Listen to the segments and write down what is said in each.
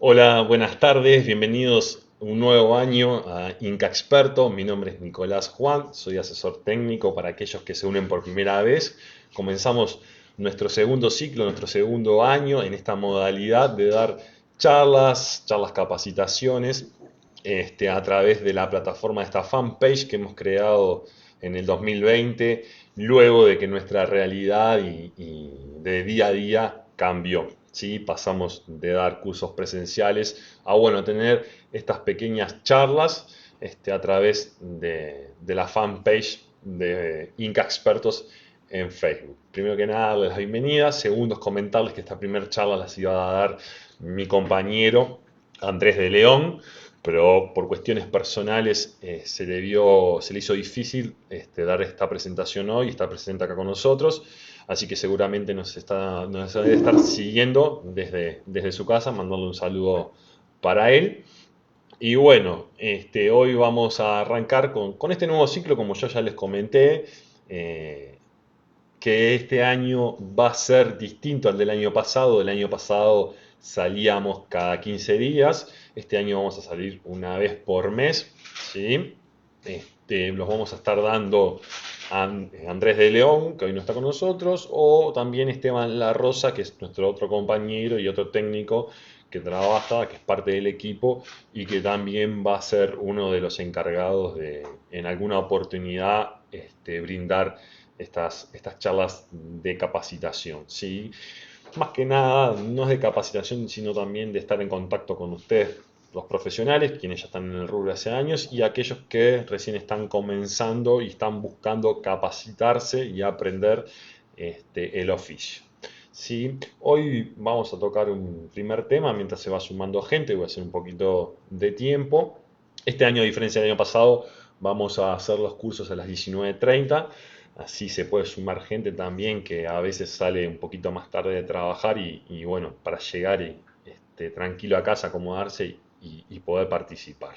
Hola, buenas tardes, bienvenidos a un nuevo año a Inca Experto. Mi nombre es Nicolás Juan, soy asesor técnico para aquellos que se unen por primera vez. Comenzamos nuestro segundo ciclo, nuestro segundo año en esta modalidad de dar charlas, capacitaciones, a través de la plataforma de esta fanpage que hemos creado en el 2020, luego de que nuestra realidad y de día a día cambió. ¿Sí? Pasamos de dar cursos presenciales a bueno, tener estas pequeñas charlas a través de la fanpage de Inca Expertos en Facebook. Primero que nada, darles la bienvenida. Segundo, es comentarles que esta primera charla las iba a dar mi compañero Andrés de León, pero por cuestiones personales se le hizo difícil dar esta presentación hoy, está presente acá con nosotros, así que seguramente nos debe estar siguiendo desde su casa, mandarle un saludo para él. Y bueno, hoy vamos a arrancar con este nuevo ciclo, como yo ya les comenté, eh, que este año va a ser distinto al del año pasado. Del año pasado salíamos cada 15 días, este año vamos a salir una vez por mes, ¿sí? Los vamos a estar dando a Andrés de León, que hoy no está con nosotros, o también Esteban La Rosa, que es nuestro otro compañero y otro técnico que trabaja, que es parte del equipo y que también va a ser uno de los encargados de, en alguna oportunidad, brindar estas charlas de capacitación, ¿sí? Más que nada, no es de capacitación, sino también de estar en contacto con ustedes, los profesionales, quienes ya están en el rubro hace años, y aquellos que recién están comenzando y están buscando capacitarse y aprender el oficio. ¿Sí? Hoy vamos a tocar un primer tema mientras se va sumando gente, voy a hacer un poquito de tiempo. Este año, a diferencia del año pasado, vamos a hacer los cursos a las 19:30. Así se puede sumar gente también que a veces sale un poquito más tarde de trabajar y bueno, para llegar tranquilo a casa, acomodarse y poder participar.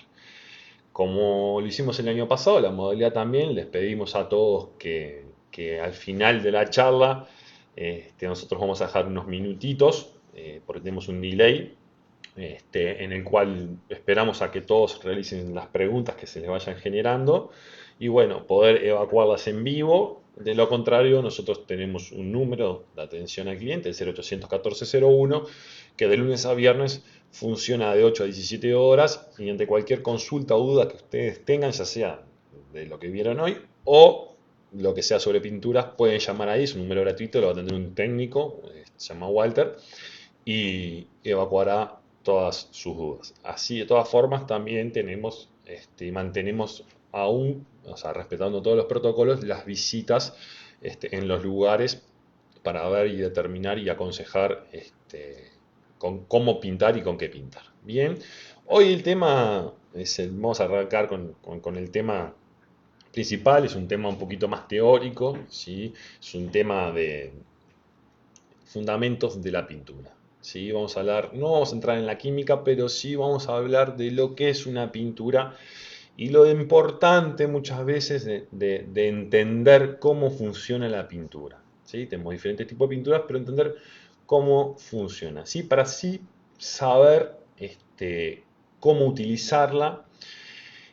Como lo hicimos el año pasado, la modalidad también, les pedimos a todos que al final de la charla nosotros vamos a dejar unos minutitos, porque tenemos un delay, en el cual esperamos a que todos realicen las preguntas que se les vayan generando y bueno, poder evacuarlas en vivo. De lo contrario, nosotros tenemos un número de atención al cliente, el 0800 1401, que de lunes a viernes funciona de 8 a 17 horas y ante cualquier consulta o duda que ustedes tengan, ya sea de lo que vieron hoy o lo que sea sobre pinturas, pueden llamar ahí, es un número gratuito, lo va a atender un técnico, se llama Walter, y evacuará todas sus dudas. Así, de todas formas, también tenemos, mantenemos aún, o sea, respetando todos los protocolos, las visitas en los lugares para ver y determinar y aconsejar con cómo pintar y con qué pintar. Bien, hoy el tema vamos a arrancar con el tema principal, es un tema un poquito más teórico, ¿sí? Es un tema de fundamentos de la pintura. ¿Sí? Vamos a hablar, no vamos a entrar en la química, pero sí vamos a hablar de lo que es una pintura y lo importante muchas veces de entender cómo funciona la pintura. ¿Sí? Tenemos diferentes tipos de pinturas, pero entender cómo funciona. ¿Sí? Para así saber cómo utilizarla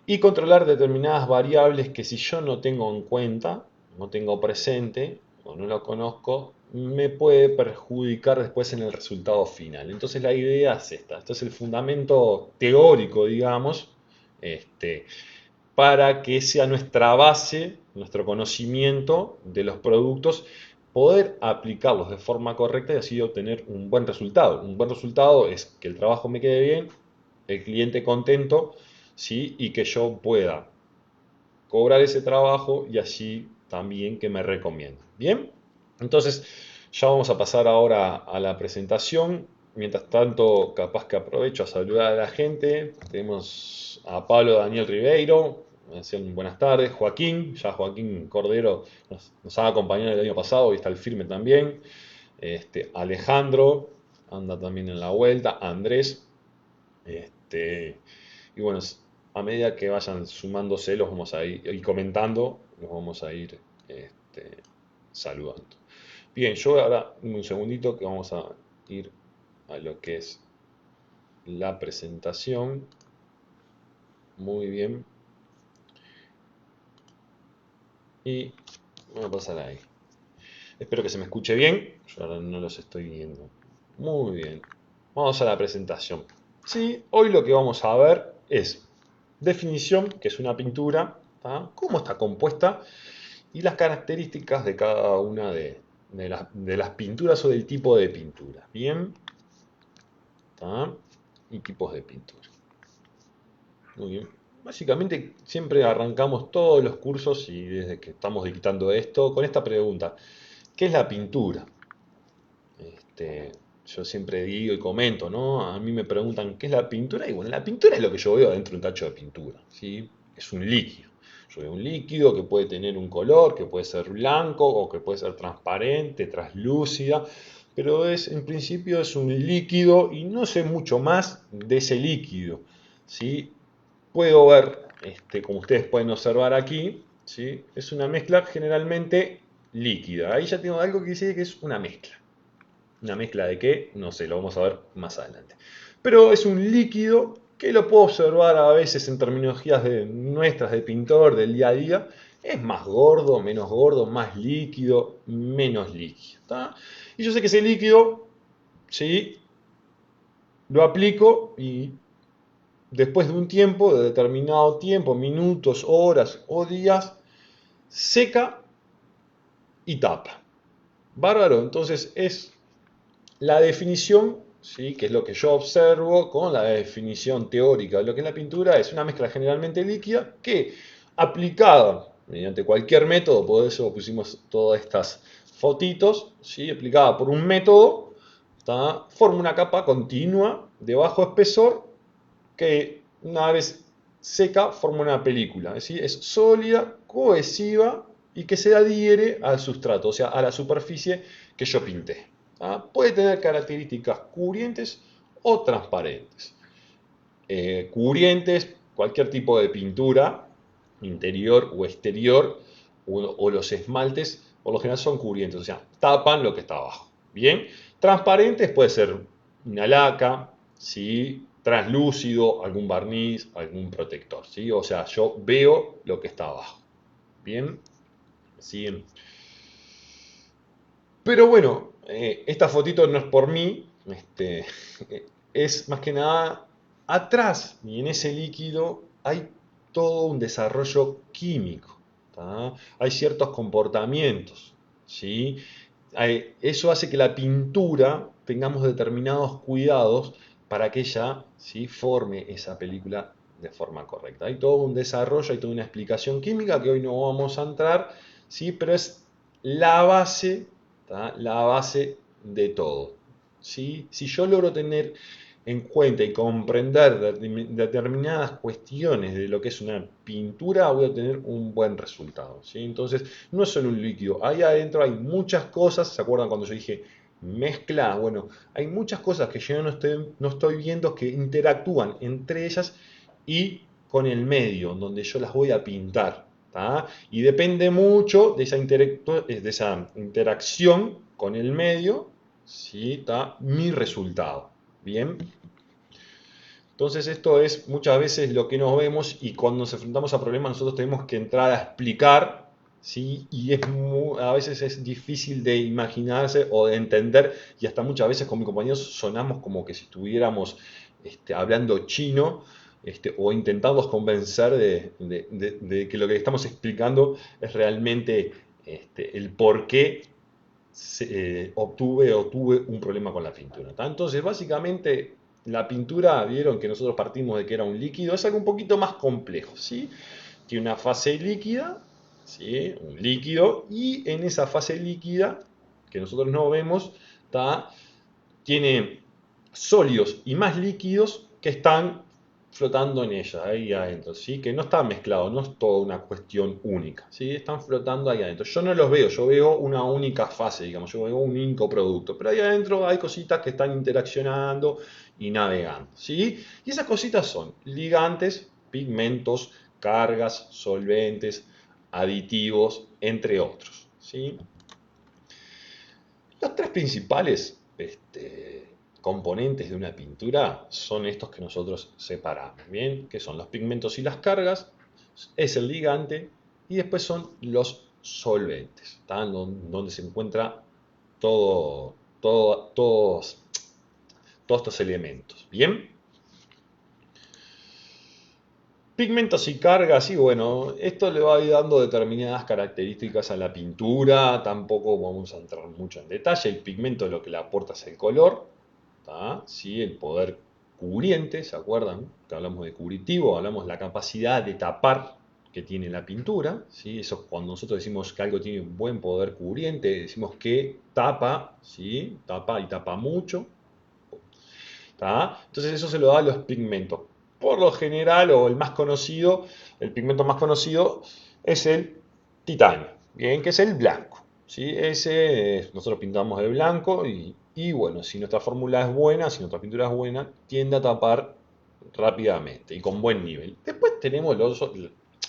y controlar determinadas variables que si yo no tengo en cuenta, no tengo presente o no lo conozco, me puede perjudicar después en el resultado final. Entonces la idea es esta, esto es el fundamento teórico, digamos, este, para que sea nuestra base, nuestro conocimiento de los productos, poder aplicarlos de forma correcta y así obtener un buen resultado. Un buen resultado es que el trabajo me quede bien, el cliente contento, ¿sí? Y que yo pueda cobrar ese trabajo y así también que me recomienden. Bien, entonces ya vamos a pasar ahora a la presentación. Mientras tanto, capaz que aprovecho a saludar a la gente. Tenemos a Pablo Daniel Ribeiro, decían buenas tardes. Joaquín, ya Joaquín Cordero nos ha acompañado el año pasado y está el firme también. Alejandro anda también en la vuelta. Andrés, y bueno, a medida que vayan sumándose, los vamos a ir comentando, los vamos a ir saludando. Bien, yo ahora un segundito que vamos a ir a lo que es la presentación. Muy bien. Y voy a pasar ahí. Espero que se me escuche bien. Yo ahora no los estoy viendo. Muy bien. Vamos a la presentación. Sí, hoy lo que vamos a ver es definición, que es una pintura, ¿tá? Cómo está compuesta y las características de cada una de las pinturas o del tipo de pintura. Bien, ¿tá? Y tipos de pintura. Muy bien. Básicamente siempre arrancamos todos los cursos y desde que estamos dictando esto con esta pregunta. ¿Qué es la pintura? Yo siempre digo y comento, ¿no? A mí me preguntan, ¿qué es la pintura? Y bueno, la pintura es lo que yo veo dentro de un tacho de pintura, ¿sí? Es un líquido. Yo veo un líquido que puede tener un color, que puede ser blanco o que puede ser transparente, translúcida, pero en principio es un líquido y no sé mucho más de ese líquido, ¿sí? Puedo ver, como ustedes pueden observar aquí, ¿sí? Es una mezcla generalmente líquida. Ahí ya tengo algo que dice que es una mezcla. ¿Una mezcla de qué? No sé, lo vamos a ver más adelante. Pero es un líquido que lo puedo observar a veces en terminologías nuestras de pintor del día a día. Es más gordo, más líquido, menos líquido. ¿Tá? Y yo sé que ese líquido, ¿sí? Lo aplico y después de un tiempo, de determinado tiempo, minutos, horas o días, seca y tapa. Bárbaro, entonces es la definición, ¿sí? Que es lo que yo observo con la definición teórica de lo que es la pintura, es una mezcla generalmente líquida que aplicada mediante cualquier método, por eso pusimos todas estas fotitos, ¿sí? Aplicada por un método, ¿tá? Forma una capa continua de bajo espesor que una vez seca forma una película, es decir, es sólida, cohesiva y que se adhiere al sustrato, o sea, a la superficie que yo pinté. ¿Ah? Puede tener características cubrientes o transparentes. Cubrientes, cualquier tipo de pintura, interior o exterior, o los esmaltes, por lo general son cubrientes, o sea, tapan lo que está abajo. Bien, transparentes puede ser una laca, ¿sí? Translúcido, algún barniz, algún protector, ¿sí? O sea, yo veo lo que está abajo. Bien, ¿sí? Pero bueno, esta fotito no es por mí, es más que nada atrás y en ese líquido hay todo un desarrollo químico, ¿tá? Hay ciertos comportamientos, ¿sí? Eso hace que la pintura tengamos determinados cuidados para que ella, ¿sí? Forme esa película de forma correcta. Hay todo un desarrollo, hay toda una explicación química que hoy no vamos a entrar, ¿sí? Pero es la base, ¿tá? La base de todo, ¿sí? Si yo logro tener en cuenta y comprender determinadas cuestiones de lo que es una pintura, voy a tener un buen resultado, ¿sí? Entonces, no es solo un líquido, ahí adentro hay muchas cosas, ¿se acuerdan cuando yo dije mezcla? Bueno, hay muchas cosas que yo no estoy viendo que interactúan entre ellas y con el medio, donde yo las voy a pintar, ¿tá? Y depende mucho de de esa interacción con el medio, ¿sí? ¿Tá? Mi resultado. Bien. Entonces esto es muchas veces lo que nos vemos y cuando nos enfrentamos a problemas nosotros tenemos que entrar a explicar, ¿sí? Y a veces es difícil de imaginarse o de entender y hasta muchas veces con mis compañeros sonamos como que si estuviéramos hablando chino, o intentamos convencer de que lo que estamos explicando es realmente el por qué tuve un problema con la pintura. ¿Tá? Entonces, básicamente, la pintura, vieron que nosotros partimos de que era un líquido, es algo un poquito más complejo, ¿sí? Tiene una fase líquida, ¿sí? Un líquido, y en esa fase líquida, que nosotros no vemos, ¿tá? Tiene sólidos y más líquidos que están flotando en ella, ahí adentro, ¿sí? Que no están mezclados, no es toda una cuestión única, ¿sí? Están flotando ahí adentro. Yo no los veo, yo veo una única fase, digamos, yo veo un único producto, pero ahí adentro hay cositas que están interaccionando y navegando, ¿sí? Y esas cositas son ligantes, pigmentos, cargas, solventes, aditivos, entre otros, ¿sí? Los tres principales componentes de una pintura son estos que nosotros separamos, ¿bien? Que son los pigmentos y las cargas, es el ligante y después son los solventes, ¿tá? Donde se encuentra todos estos elementos, ¿bien? Pigmentos y cargas, y bueno, esto le va a ir dando determinadas características a la pintura, tampoco vamos a entrar mucho en detalle. El pigmento lo que le aporta es el color, ¿tá? ¿Sí? El poder cubriente, ¿se acuerdan? Que hablamos de cubritivo, hablamos de la capacidad de tapar que tiene la pintura, ¿sí? Eso es cuando nosotros decimos que algo tiene un buen poder cubriente, decimos que tapa, ¿sí? Tapa y tapa mucho, ¿tá? Entonces eso se lo da a los pigmentos. Por lo general, o el más conocido, el pigmento más conocido es el titanio, bien, que es el blanco. ¿Sí? Ese nosotros pintamos de blanco y bueno, si nuestra fórmula es buena, si nuestra pintura es buena, tiende a tapar rápidamente y con buen nivel. Después tenemos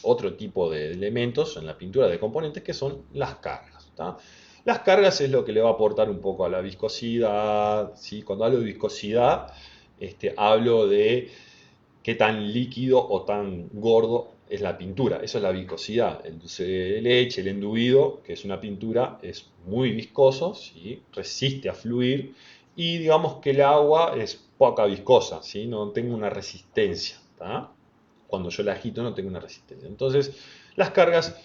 otro tipo de elementos en la pintura de componentes que son las cargas. ¿Tá? Las cargas es lo que le va a aportar un poco a la viscosidad. ¿Sí? Cuando hablo de viscosidad, hablo de qué tan líquido o tan gordo es la pintura. Eso es la viscosidad. El dulce de leche, el enduido, que es una pintura, es muy viscoso, ¿sí? Resiste a fluir y digamos que el agua es poca viscosa, ¿sí? No tengo una resistencia. ¿Tá? Cuando yo la agito no tengo una resistencia. Entonces las cargas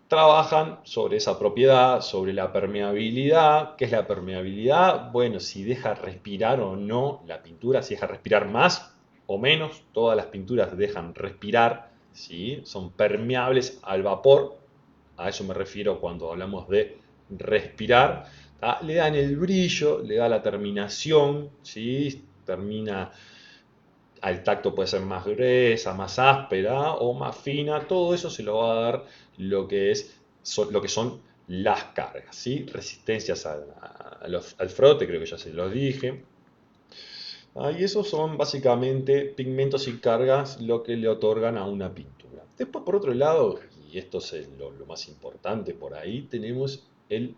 trabajan sobre esa propiedad, sobre la permeabilidad. ¿Qué es la permeabilidad? Bueno, si deja respirar o no la pintura, si deja respirar más o menos, todas las pinturas dejan respirar, ¿sí? Son permeables al vapor, a eso me refiero cuando hablamos de respirar, ¿tá? Le dan el brillo, le da la terminación, ¿sí? Termina al tacto, puede ser más gruesa, más áspera o más fina, todo eso se lo va a dar lo que lo que son las cargas, ¿sí? Resistencias al frote, creo que ya se los dije. Y esos son básicamente pigmentos y cargas lo que le otorgan a una pintura. Después, por otro lado, y esto es lo más importante por ahí, tenemos el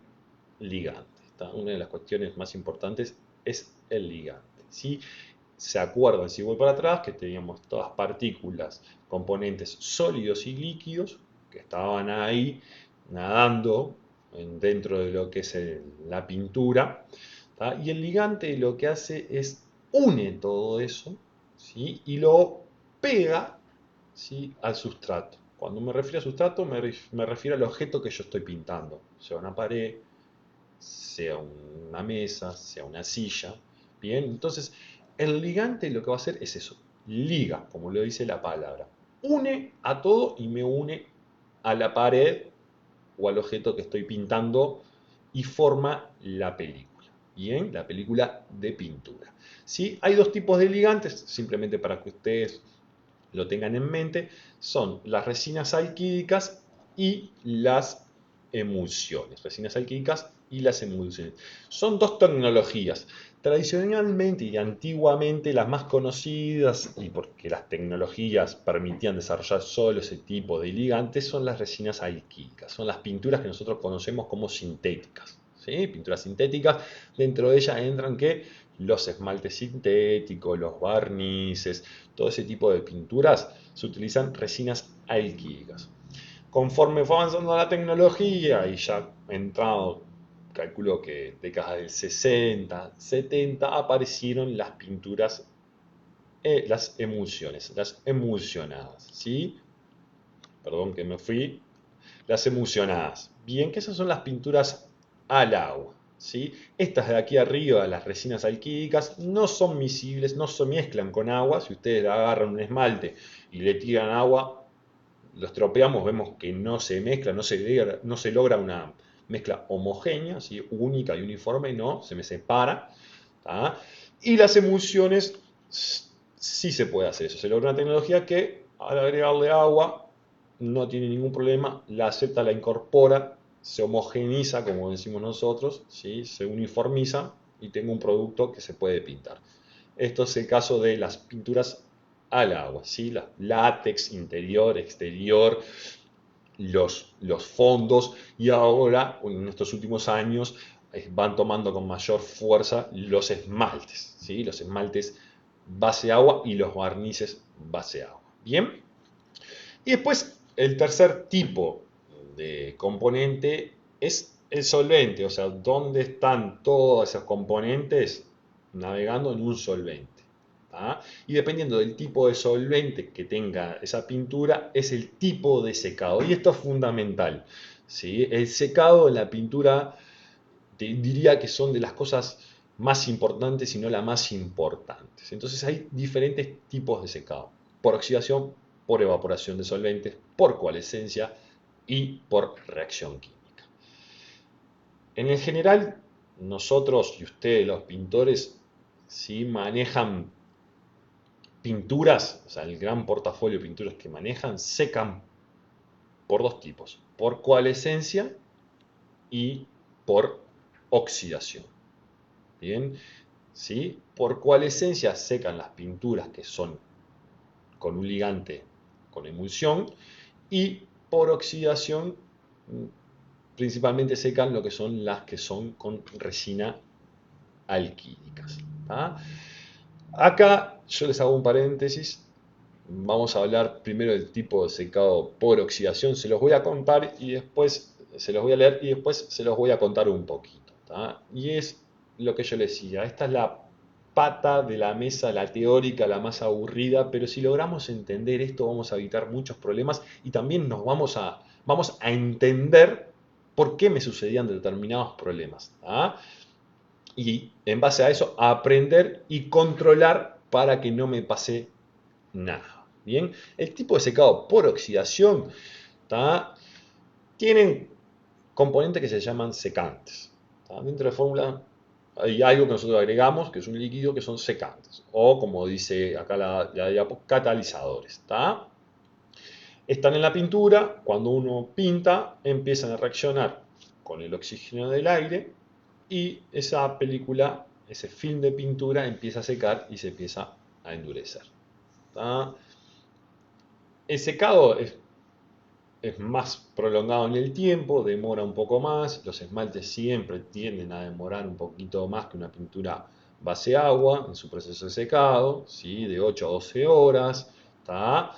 ligante. ¿Tá? Una de las cuestiones más importantes es el ligante. ¿Sí? ¿Se acuerdan, si voy para atrás, que teníamos todas partículas, componentes sólidos y líquidos que estaban ahí nadando dentro de lo que es la pintura? ¿Tá? Y el ligante lo que hace es une todo eso, ¿sí? Y lo pega, ¿sí? Al sustrato. Cuando me refiero a sustrato, me refiero al objeto que yo estoy pintando, sea una pared, sea una mesa, sea una silla. Bien, entonces el ligante lo que va a hacer es eso, liga, como lo dice la palabra. Une a todo y me une a la pared o al objeto que estoy pintando y forma la película. Bien, la película de pintura. ¿Sí? Hay dos tipos de ligantes, simplemente para que ustedes lo tengan en mente, son las resinas alquídicas y las emulsiones. Resinas alquídicas y las emulsiones. Son dos tecnologías. Tradicionalmente y antiguamente las más conocidas, y porque las tecnologías permitían desarrollar solo ese tipo de ligantes, son las resinas alquídicas. Son las pinturas que nosotros conocemos como sintéticas. ¿Sí? Pinturas sintéticas, dentro de ellas entran que los esmaltes sintéticos, los barnices, todo ese tipo de pinturas se utilizan resinas alquídicas. Conforme fue avanzando la tecnología y ya entrado, calculo que décadas del 60, 70, aparecieron las pinturas, las emulsiones, las emulsionadas, ¿sí? Perdón que me fui. Las emulsionadas. Bien, que esas son las pinturas al agua, ¿sí? Estas de aquí arriba, las resinas alquídicas, no son miscibles, no se mezclan con agua. Si ustedes agarran un esmalte y le tiran agua, los tropeamos, vemos que no se mezcla, no se logra una mezcla homogénea, ¿sí? Única y uniforme, no, se me separa. ¿Tá? Y las emulsiones, sí se puede hacer eso. Se logra una tecnología que al agregarle agua no tiene ningún problema, la acepta, la incorpora, se homogeniza, como decimos nosotros, ¿sí? Se uniformiza y tengo un producto que se puede pintar. Esto es el caso de las pinturas al agua, ¿sí? La látex, interior, exterior, los fondos y ahora, en estos últimos años, van tomando con mayor fuerza los esmaltes, ¿sí? Los esmaltes base agua y los barnices base agua. Bien. Y después el tercer tipo de componente es el solvente, o sea, dónde están todos esos componentes navegando en un solvente. ¿Tá? Y dependiendo del tipo de solvente que tenga esa pintura, es el tipo de secado. Y esto es fundamental. ¿Sí? El secado en la pintura diría que son de las cosas más importantes, si no las más importantes. Entonces hay diferentes tipos de secado. Por oxidación, por evaporación de solventes, por coalescencia y por reacción química. En el general, nosotros y ustedes, los pintores, ¿sí? Manejan pinturas, o sea, el gran portafolio de pinturas que manejan, secan por dos tipos, por coalescencia y por oxidación. Bien, ¿sí? Por coalescencia secan las pinturas que son con un ligante con emulsión y por oxidación principalmente secan lo que son las que son con resina alquílicas. ¿Tá? Acá yo les hago un paréntesis. Vamos a hablar primero del tipo de secado por oxidación. Se los voy a contar y después se los voy a leer y después se los voy a contar un poquito. ¿Tá? Y es lo que yo les decía. Esta es la pata de la mesa, la teórica, la más aburrida, pero si logramos entender esto vamos a evitar muchos problemas y también vamos a entender por qué me sucedían determinados problemas. ¿Tá? Y en base a eso, a aprender y controlar para que no me pase nada. Bien, el tipo de secado por oxidación, ¿tá? Tienen componentes que se llaman secantes. ¿Tá? Dentro de fórmula hay algo que nosotros agregamos, que es un líquido, que son secantes. O como dice acá la diapo, catalizadores. ¿Tá? Están en la pintura, cuando uno pinta, empiezan a reaccionar con el oxígeno del aire y esa película, ese film de pintura empieza a secar y se empieza a endurecer. ¿Tá? El secado es más prolongado en el tiempo, demora un poco más, los esmaltes siempre tienden a demorar un poquito más que una pintura base agua en su proceso de secado, ¿sí? De 8 a 12 horas, ¿tá?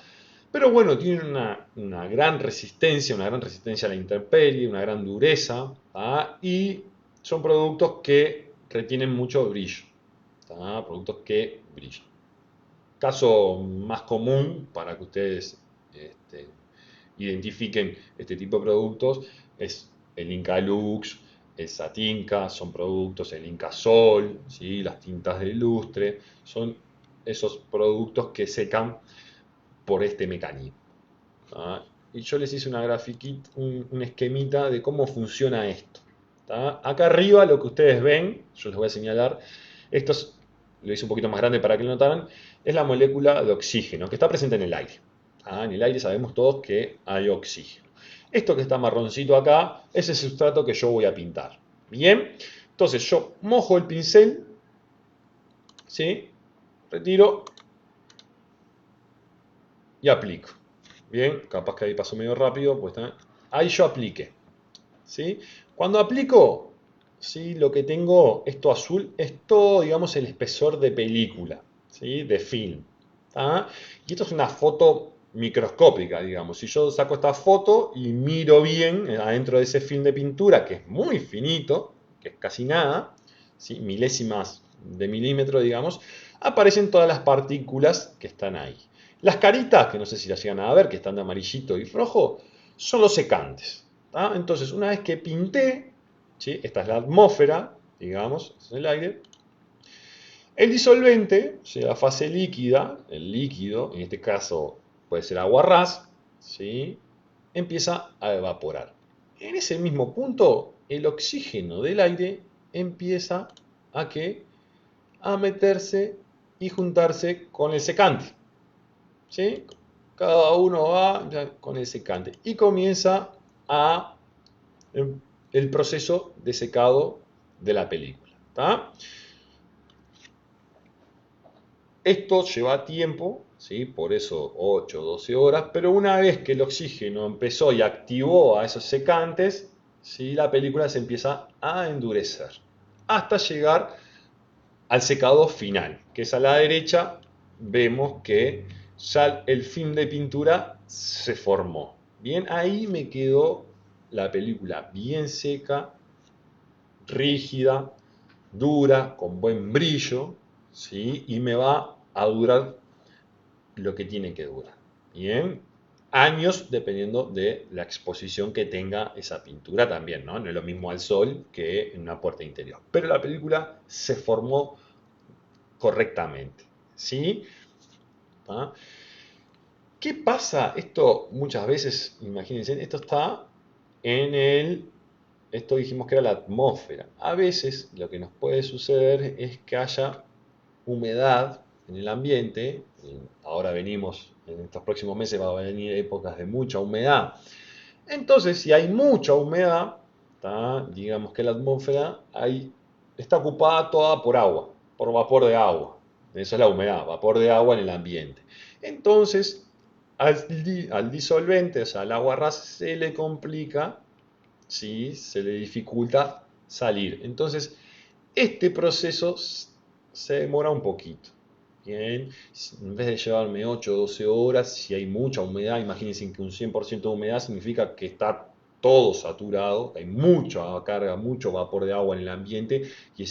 Pero bueno, tienen una gran resistencia a la intemperie, una gran dureza, ¿tá? Y son productos que retienen mucho brillo, ¿tá? Productos que brillan. Caso más común para que ustedes identifiquen este tipo de productos es el Inca Lux, el Satinca, son productos, el Inca Sol, ¿sí? Las tintas de lustre, son esos productos que secan por este mecanismo. ¿Tá? Y yo les hice una grafiquita, un esquemita de cómo funciona esto. ¿Tá? Acá arriba lo que ustedes ven, yo les voy a señalar, esto lo hice un poquito más grande para que lo notaran, es la molécula de oxígeno que está presente en el aire. En el aire sabemos todos que hay oxígeno. Esto que está marroncito acá es el sustrato que yo voy a pintar. Bien, entonces yo mojo el pincel, ¿sí? Retiro y aplico. Bien, capaz que ahí pasó medio rápido, pues ahí yo apliqué. ¿Sí? Cuando aplico, ¿sí? Lo que tengo, esto azul, es todo, digamos, el espesor de película, ¿sí? De film. ¿Tá? Y esto es una foto microscópica, digamos. Si yo saco esta foto y miro bien adentro de ese film de pintura, que es muy finito, que es casi nada, ¿sí? Milésimas de milímetro, digamos, aparecen todas las partículas que están ahí. Las caritas, que no sé si las llegan a ver, que están de amarillito y rojo, son los secantes. ¿Tá? Entonces, una vez que pinté, ¿sí? Esta es la atmósfera, digamos, es el aire. El disolvente, o sea, la fase líquida, el líquido, en este caso puede ser agua ras, ¿sí? Empieza a evaporar. En ese mismo punto, el oxígeno del aire empieza a meterse y juntarse con el secante. ¿Sí? Cada uno va con el secante y comienza el proceso de secado de la película. ¿Tá? Esto lleva tiempo, ¿sí? Por eso 8 o 12 horas, pero una vez que el oxígeno empezó y activó a esos secantes, ¿sí? La película se empieza a endurecer hasta llegar al secado final, que es a la derecha. Vemos que ya el film de pintura se formó. Bien, ahí me quedó la película bien seca, rígida, dura, con buen brillo, ¿sí? Y me va a durar lo que tiene que durar. Bien, años dependiendo de la exposición que tenga esa pintura también, ¿no? No es lo mismo al sol que en una puerta interior. Pero la película se formó correctamente, ¿sí? ¿Ah? ¿Qué pasa? Esto muchas veces, imagínense, esto está en esto dijimos que era la atmósfera. A veces lo que nos puede suceder es que haya humedad en el ambiente. Ahora venimos, en estos próximos meses va a venir épocas de mucha humedad. Entonces, si hay mucha humedad, ¿tá? Digamos que la atmósfera está ocupada toda por agua, por vapor de agua. Eso es la humedad, vapor de agua en el ambiente. Entonces, al disolvente, o sea, al agua ras, se le complica, ¿sí? Se le dificulta salir. Entonces, este proceso se demora un poquito. Bien, en vez de llevarme 8 o 12 horas, si hay mucha humedad, imagínense que un 100% de humedad significa que está todo saturado, hay mucha carga, mucho vapor de agua en el ambiente y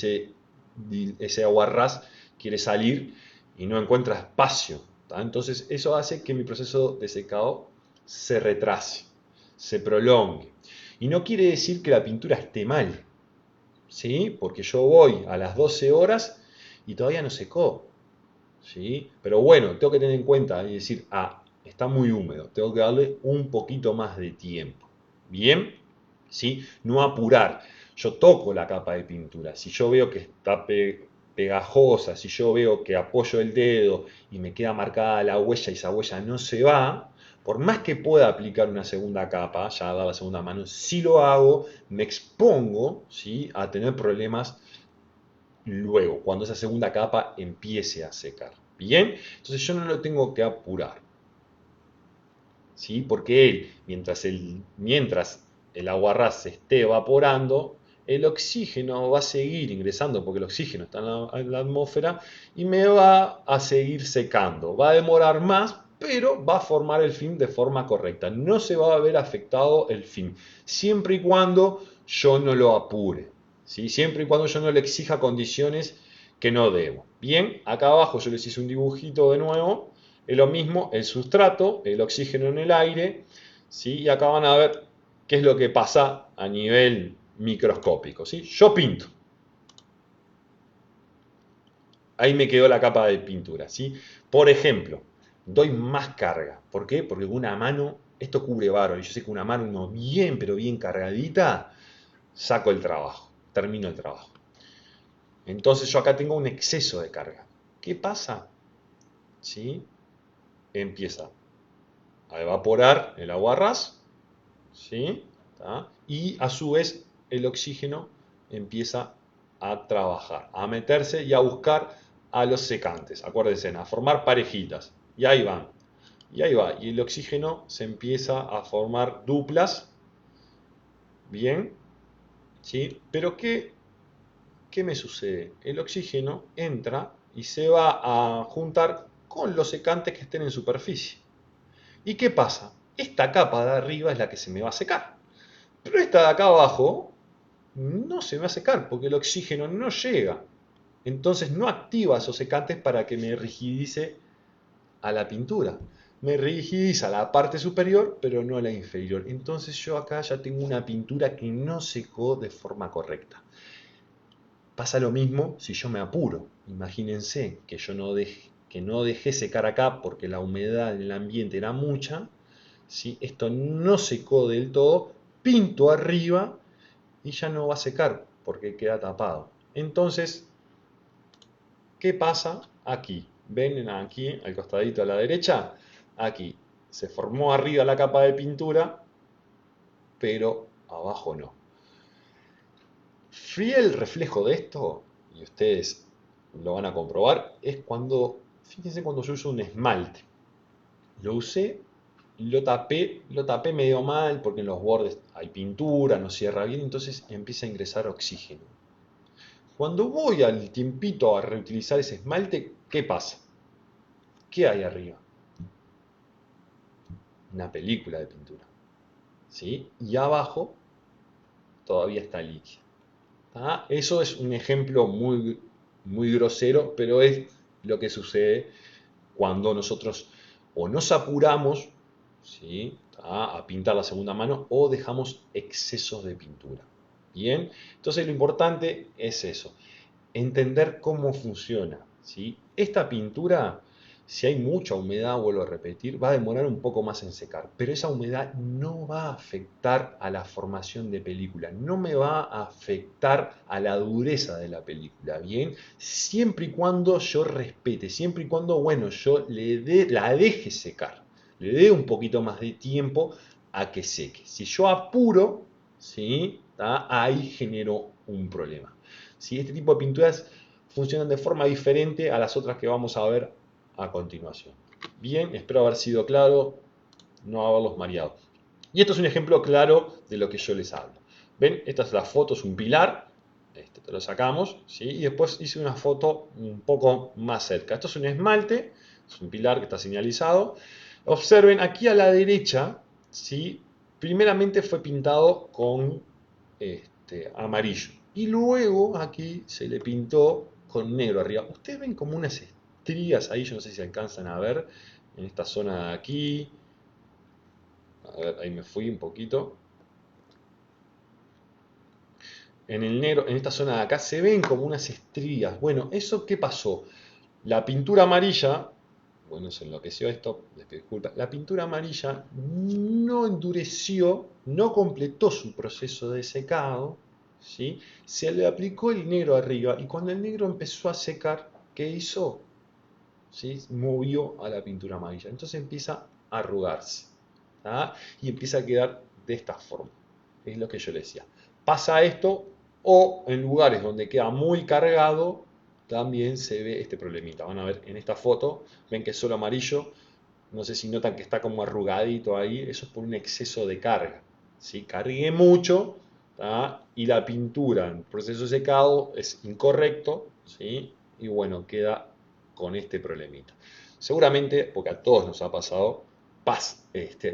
ese agua ras quiere salir y no encuentra espacio. ¿Tá? Entonces eso hace que mi proceso de secado se retrase, se prolongue. Y no quiere decir que la pintura esté mal, ¿sí? Porque yo voy a las 12 horas y todavía no secó, ¿sí? Pero bueno, tengo que tener en cuenta y decir, está muy húmedo, tengo que darle un poquito más de tiempo, ¿bien? ¿Sí? No apurar. Yo toco la capa de pintura, si yo veo que está pegajosa, si yo veo que apoyo el dedo y me queda marcada la huella y esa huella no se va, por más que pueda aplicar una segunda capa, ya da la segunda mano, si lo hago, me expongo, ¿sí? A tener problemas luego, cuando esa segunda capa empiece a secar. Bien, entonces yo no lo tengo que apurar, ¿sí? Porque mientras el aguarrás se esté evaporando, el oxígeno va a seguir ingresando, porque el oxígeno está en la atmósfera, y me va a seguir secando. Va a demorar más, pero va a formar el film de forma correcta. No se va a ver afectado el film, siempre y cuando yo no lo apure, ¿sí? Siempre y cuando yo no le exija condiciones que no debo. Bien, acá abajo yo les hice un dibujito de nuevo. Es lo mismo el sustrato, el oxígeno en el aire, ¿sí? Y acá van a ver qué es lo que pasa a nivel microscópico, ¿sí? Yo pinto. Ahí me quedó la capa de pintura, ¿sí? Por ejemplo, doy más carga. ¿Por qué? Porque con una mano, esto cubre varo, y yo sé que una mano bien, pero bien cargadita, saco el trabajo, termino el trabajo. Entonces yo acá tengo un exceso de carga. ¿Qué pasa? ¿Sí? Empieza a evaporar el agua ras, ¿sí? ¿Tá? Y a su vez el oxígeno empieza a trabajar, a meterse y a buscar a los secantes. Acuérdense, a formar parejitas. Y ahí van. Y ahí va. Y el oxígeno se empieza a formar duplas. Bien. ¿Sí? Pero ¿qué me sucede? El oxígeno entra y se va a juntar con los secantes que estén en superficie. ¿Y qué pasa? Esta capa de arriba es la que se me va a secar. Pero esta de acá abajo no se me va a secar porque el oxígeno no llega. Entonces no activa esos secantes para que me rigidice a la pintura. Me rigidiza la parte superior, pero no la inferior. Entonces yo acá ya tengo una pintura que no secó de forma correcta. Pasa lo mismo si yo me apuro. Imagínense que que no dejé secar acá porque la humedad en el ambiente era mucha. ¿Sí? Esto no secó del todo. Pinto arriba y ya no va a secar porque queda tapado. Entonces, ¿qué pasa aquí? ¿Ven aquí al costadito a la derecha? Aquí se formó arriba la capa de pintura, pero abajo no. Fiel reflejo de esto, y ustedes lo van a comprobar, es fíjense cuando yo uso un esmalte. Lo usé lo tapé medio mal porque en los bordes hay pintura, no cierra bien, entonces empieza a ingresar oxígeno. Cuando voy al tiempito a reutilizar ese esmalte, ¿qué pasa? ¿Qué hay arriba? Una película de pintura, ¿sí? Y abajo todavía está líquida. ¿Tá? Eso es un ejemplo muy grosero, pero es lo que sucede cuando nosotros o nos apuramos, ¿sí? A pintar la segunda mano o dejamos excesos de pintura. Bien, entonces lo importante es eso, entender cómo funciona, ¿sí? Esta pintura, si hay mucha humedad, vuelvo a repetir, va a demorar un poco más en secar, pero esa humedad no va a afectar a la formación de película, no me va a afectar a la dureza de la película, ¿bien? Siempre y cuando yo respete, siempre y cuando, bueno, yo la deje secar, le dé un poquito más de tiempo a que seque. Si yo apuro, ¿sí? ¿Tá? Ahí genero un problema. ¿Sí? Este tipo de pinturas funcionan de forma diferente a las otras que vamos a ver a continuación. Bien, espero haber sido claro, no haberlos mareado. Y esto es un ejemplo claro de lo que yo les hablo. ¿Ven? Esta es la foto, es un pilar. Este te lo sacamos, ¿sí? Y después hice una foto un poco más cerca. Esto es un esmalte, es un pilar que está señalizado. Observen, aquí a la derecha, ¿sí? Primeramente fue pintado con amarillo. Y luego aquí se le pintó con negro arriba. Ustedes ven como unas estrías ahí, yo no sé si alcanzan a ver, en esta zona de aquí. A ver, ahí me fui un poquito. En el negro, en esta zona de acá, se ven como unas estrías. Bueno, ¿eso qué pasó? La pintura amarilla, bueno, se enloqueció esto, les pido disculpas. La pintura amarilla no endureció, no completó su proceso de secado, ¿sí? Se le aplicó el negro arriba y cuando el negro empezó a secar, ¿qué hizo? ¿Sí? Movió a la pintura amarilla. Entonces empieza a arrugarse, ¿tá? Y empieza a quedar de esta forma. Es lo que yo le decía. Pasa esto o en lugares donde queda muy cargado, también se ve este problemita. Van a ver en esta foto, ven que es solo amarillo. No sé si notan que está como arrugadito ahí. Eso es por un exceso de carga. ¿Sí? Cargué mucho, ¿tá? Y la pintura en proceso de secado es incorrecto, ¿sí? Y bueno, queda con este problemita. Seguramente, porque a todos nos ha pasado,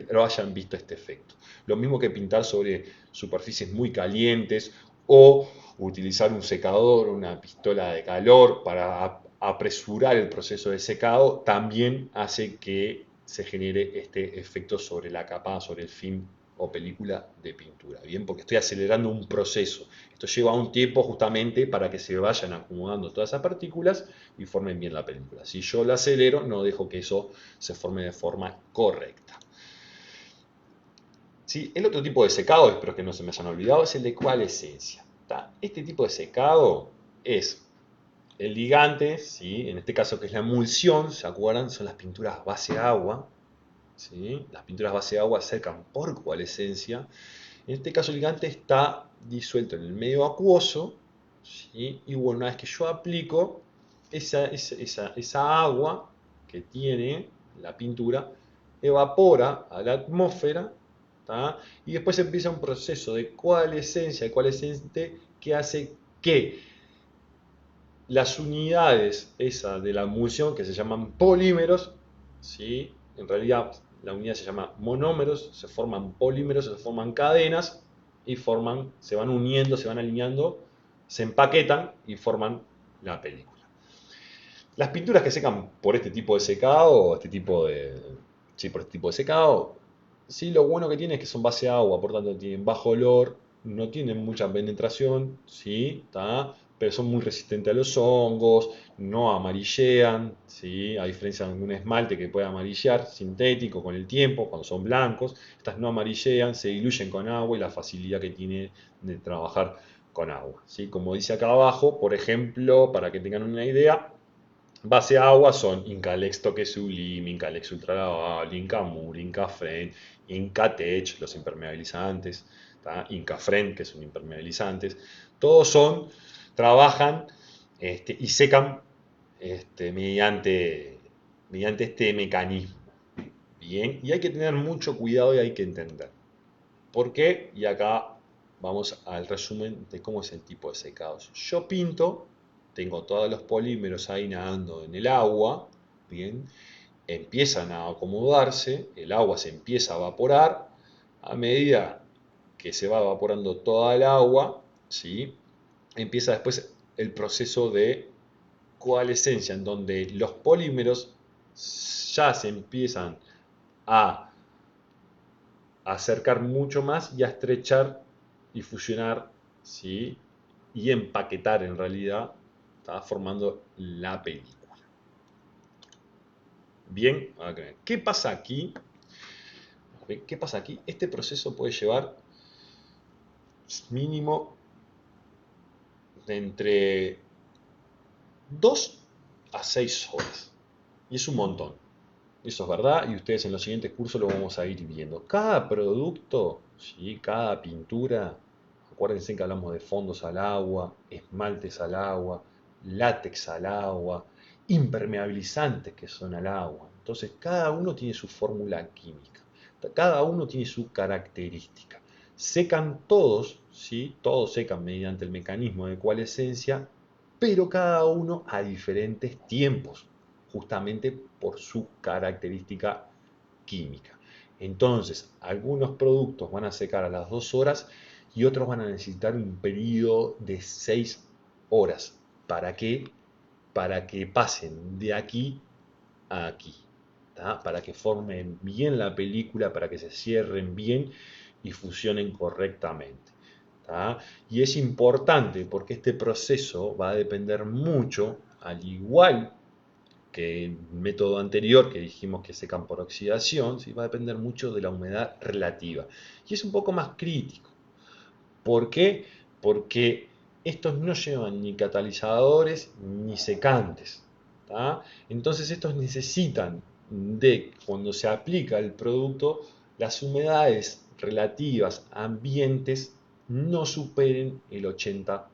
lo hayan visto este efecto. Lo mismo que pintar sobre superficies muy calientes o utilizar un secador, una pistola de calor para apresurar el proceso de secado, también hace que se genere este efecto sobre la capa, sobre el film o película de pintura, ¿bien? Porque estoy acelerando un proceso. Esto lleva un tiempo justamente para que se vayan acomodando todas esas partículas y formen bien la película. Si yo la acelero, no dejo que eso se forme de forma correcta. ¿Sí? El otro tipo de secado, espero que no se me hayan olvidado, es el de coalescencia. ¿Tá? Este tipo de secado es el ligante, ¿sí? En este caso que es la emulsión, ¿se acuerdan? Son las pinturas base agua. ¿Sí? Las pinturas base agua secan por coalescencia. En este caso el ligante está disuelto en el medio acuoso, ¿sí? Y bueno, una vez que yo aplico esa agua que tiene la pintura, evapora a la atmósfera, ¿tá? Y después empieza un proceso de coalescencia, de coalescente, que hace que las unidades esa de la emulsión, que se llaman polímeros, ¿sí? En realidad la unidad se llama monómeros, se forman polímeros, se forman cadenas y se van uniendo, se van alineando, se empaquetan y forman la película. Las pinturas que secan por este tipo de secado, por este tipo de secado, sí, lo bueno que tiene es que son base agua, por tanto tienen bajo olor, no tienen mucha penetración, sí, ¿tá? Pero son muy resistentes a los hongos, no amarillean, ¿sí? A diferencia de algún esmalte que puede amarillar, sintético con el tiempo, cuando son blancos, estas no amarillean, se diluyen con agua y la facilidad que tiene de trabajar con agua, ¿sí? Como dice acá abajo, por ejemplo, para que tengan una idea, base agua son Incalex Toque Sublime, Incalex Ultra Lavable, Incamur, Incafren, Incatech, los impermeabilizantes, ¿tá? Incafren, que son impermeabilizantes. Todos trabajan y secan mediante este mecanismo. Bien, y hay que tener mucho cuidado y hay que entender. ¿Por qué? Y acá vamos al resumen de cómo es el tipo de secados. Yo pinto, tengo todos los polímeros ahí nadando en el agua, bien, empiezan a acomodarse, el agua se empieza a evaporar, a medida que se va evaporando toda el agua, ¿sí? Empieza después el proceso de coalescencia, en donde los polímeros ya se empiezan a acercar mucho más y a estrechar y fusionar, ¿sí? Y empaquetar en realidad, está formando la película. Bien, ¿qué pasa aquí? ¿Qué pasa aquí? Este proceso puede llevar mínimo de entre 2 a 6 horas. Y es un montón. Eso es verdad y ustedes en los siguientes cursos lo vamos a ir viendo. Cada producto, ¿sí? Cada pintura, acuérdense que hablamos de fondos al agua, esmaltes al agua, látex al agua, impermeabilizantes que son al agua. Entonces cada uno tiene su fórmula química, cada uno tiene su característica. Secan todos, ¿sí? Todos secan mediante el mecanismo de coalescencia, pero cada uno a diferentes tiempos, justamente por su característica química. Entonces, algunos productos van a secar a las 2 horas y otros van a necesitar un periodo de 6 horas. ¿Para qué? Para que pasen de aquí a aquí. ¿Tá? Para que formen bien la película, para que se cierren bien y fusionen correctamente. ¿Tá? Y es importante porque este proceso va a depender mucho, al igual que el método anterior que dijimos que secan por oxidación, ¿sí? Va a depender mucho de la humedad relativa. Y es un poco más crítico. ¿Por qué? Porque estos no llevan ni catalizadores ni secantes. ¿Tá? Entonces estos necesitan de, cuando se aplica el producto, las humedades relativas a ambientes no superen el 80%.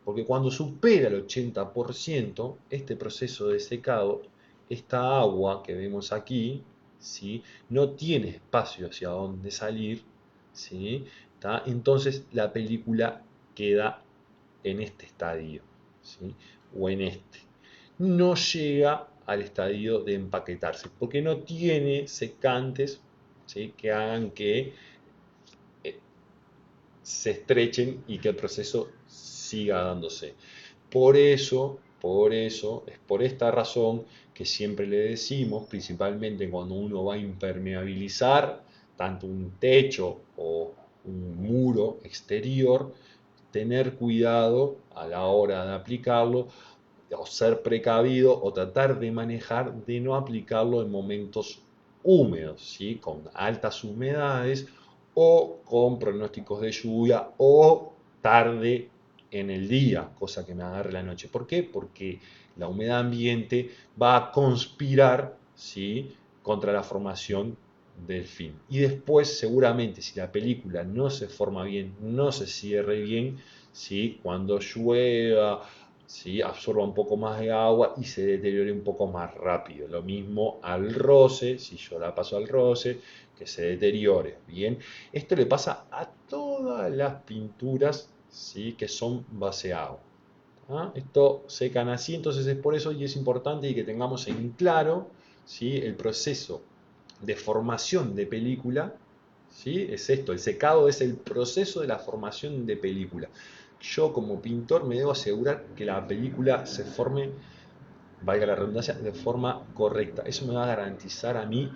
Porque cuando supera el 80%, este proceso de secado, esta agua que vemos aquí, ¿sí? No tiene espacio hacia donde salir, ¿sí? ¿Tá? Entonces la película queda en este estadio, ¿sí? O en este. No llega al estadio de empaquetarse, porque no tiene secantes, ¿sí? Que hagan que eh, se estrechen y que el proceso siga dándose. Es por esta razón que siempre le decimos, principalmente cuando uno va a impermeabilizar tanto un techo o un muro exterior, tener cuidado a la hora de aplicarlo, o ser precavido o tratar de manejar de no aplicarlo en momentos húmedos, ¿sí? Con altas humedades o con pronósticos de lluvia o tarde en el día, cosa que me agarre la noche. ¿Por qué? Porque la humedad ambiente va a conspirar, ¿sí? Contra la formación del film. Y después, seguramente, si la película no se forma bien, no se cierre bien, ¿sí? Cuando llueva, ¿sí? Absorba un poco más de agua y se deteriore un poco más rápido. Lo mismo al roce, si yo la paso al roce, que se deteriore. Bien, esto le pasa a todas las pinturas, ¿sí? Que son base agua. ¿Ah? Esto secan así, entonces es por eso y es importante que tengamos en claro, ¿sí? El proceso de formación de película, ¿sí? Es esto, el secado es el proceso de la formación de película. Yo como pintor me debo asegurar que la película se forme, valga la redundancia, de forma correcta. Eso me va a garantizar a mí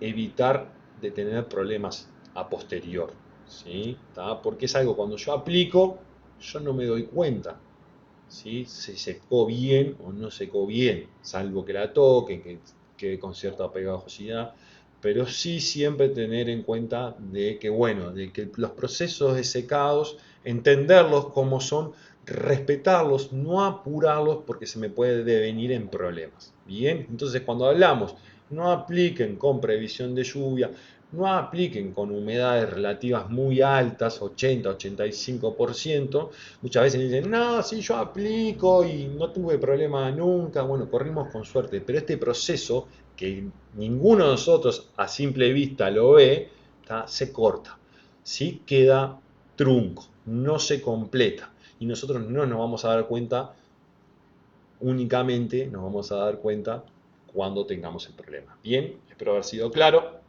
evitar de tener problemas a posterior, ¿sí? ¿Tá? Porque es algo cuando yo aplico, yo no me doy cuenta, ¿sí? Si secó bien o no secó bien, salvo que la toque, que quede con cierta pegajosidad, pero sí siempre tener en cuenta de que, bueno, de que los procesos de secados, entenderlos como son, respetarlos, no apurarlos porque se me puede devenir en problemas. Bien, entonces cuando hablamos, no apliquen con previsión de lluvia, no apliquen con humedades relativas muy altas, 80-85%. Muchas veces dicen, no, si yo aplico y no tuve problema nunca, bueno, corrimos con suerte, pero este proceso que ninguno de nosotros a simple vista lo ve, se corta, ¿sí? Queda trunco, no se completa y nosotros no nos vamos a dar cuenta, únicamente nos vamos a dar cuenta cuando tengamos el problema. Bien, espero haber sido claro.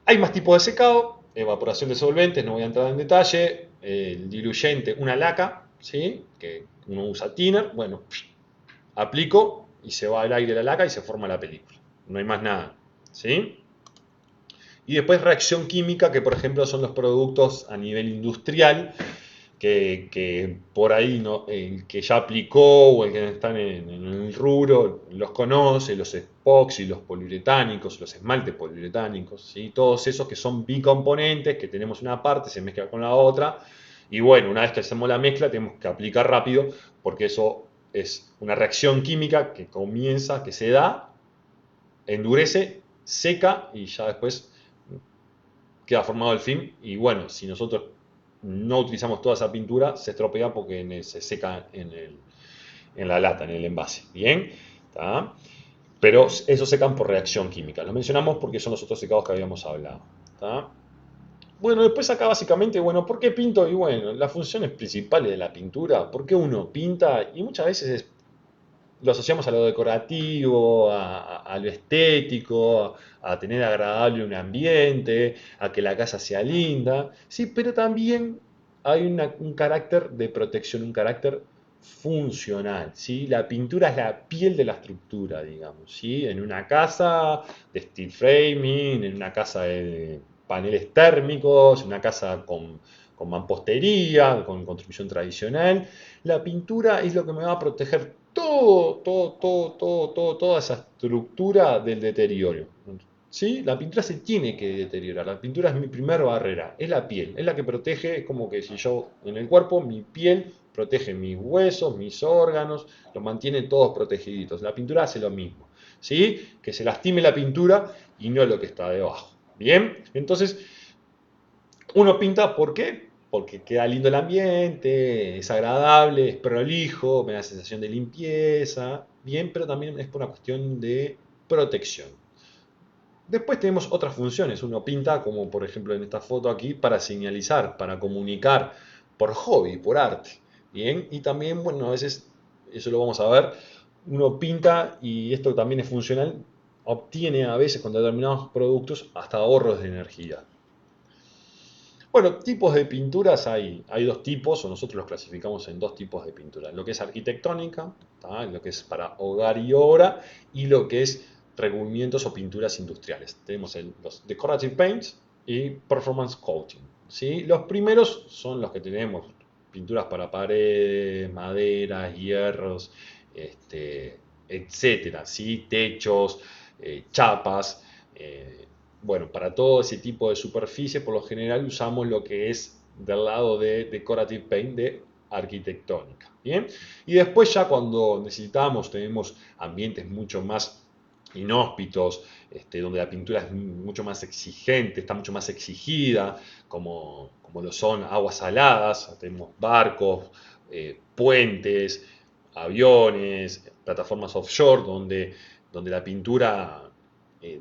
Hay más tipos de secado, evaporación de solventes, no voy a entrar en detalle, el diluyente, una laca, ¿sí? Que uno usa thinner, bueno, aplico y se va al aire la laca y se forma la película. No hay más nada, ¿sí? Y después reacción química, que por ejemplo son los productos a nivel industrial, que por ahí no, el que ya aplicó o el que está en el rubro los conoce, los epoxi, los poliuretánicos, los esmaltes poliuretánicos, ¿sí? Todos esos que son bicomponentes, que tenemos una parte, se mezcla con la otra, y bueno, una vez que hacemos la mezcla tenemos que aplicar rápido, porque eso es una reacción química que comienza, que se da, endurece, seca y ya después queda formado el film. Y bueno, si nosotros no utilizamos toda esa pintura, se estropea porque se seca en la lata, en el envase. Bien, ¿tá? Pero esos secan por reacción química. Los mencionamos porque son los otros secados que habíamos hablado. ¿Tá? Bueno, después acá básicamente, bueno, ¿por qué pinto? Y bueno, las funciones principales de la pintura, ¿por qué uno pinta? Y muchas veces lo asociamos a lo decorativo, a lo estético, a tener agradable un ambiente, a que la casa sea linda, sí, pero también hay un carácter de protección, un carácter funcional, ¿sí? La pintura es la piel de la estructura, digamos, ¿sí? En una casa de steel framing, en una casa de paneles térmicos, en una casa con mampostería, con construcción tradicional, la pintura es lo que me va a proteger toda esa estructura del deterioro. ¿Sí? La pintura se tiene que deteriorar. La pintura es mi primer barrera. Es la piel. Es la que protege. Es como que si yo en el cuerpo, mi piel protege mis huesos, mis órganos. Los mantiene todos protegiditos. La pintura hace lo mismo. ¿Sí? Que se lastime la pintura y no lo que está debajo. Bien. Entonces, uno pinta, ¿por qué? Porque queda lindo el ambiente, es agradable, es prolijo, me da sensación de limpieza, bien, pero también es por una cuestión de protección. Después tenemos otras funciones, uno pinta, como por ejemplo en esta foto aquí, para señalizar, para comunicar, por hobby, por arte, bien, y también, bueno, a veces, eso lo vamos a ver, uno pinta, y esto también es funcional, obtiene a veces con determinados productos hasta ahorros de energía. Bueno, tipos de pinturas hay dos tipos, o nosotros los clasificamos en dos tipos de pintura. Lo que es arquitectónica, ¿tá? Lo que es para hogar y obra, y lo que es recubrimientos o pinturas industriales. Tenemos los decorative paints y performance coating, ¿sí? Los primeros son los que tenemos, pinturas para paredes, maderas, hierros, etcétera, ¿sí? Techos, chapas. Bueno, para todo ese tipo de superficie, por lo general usamos lo que es del lado de Decorative Paint de arquitectónica. ¿Bien? Y después ya cuando necesitamos, tenemos ambientes mucho más inhóspitos, donde la pintura es mucho más exigente, está mucho más exigida, como lo son aguas saladas, tenemos barcos, puentes, aviones, plataformas offshore, donde la pintura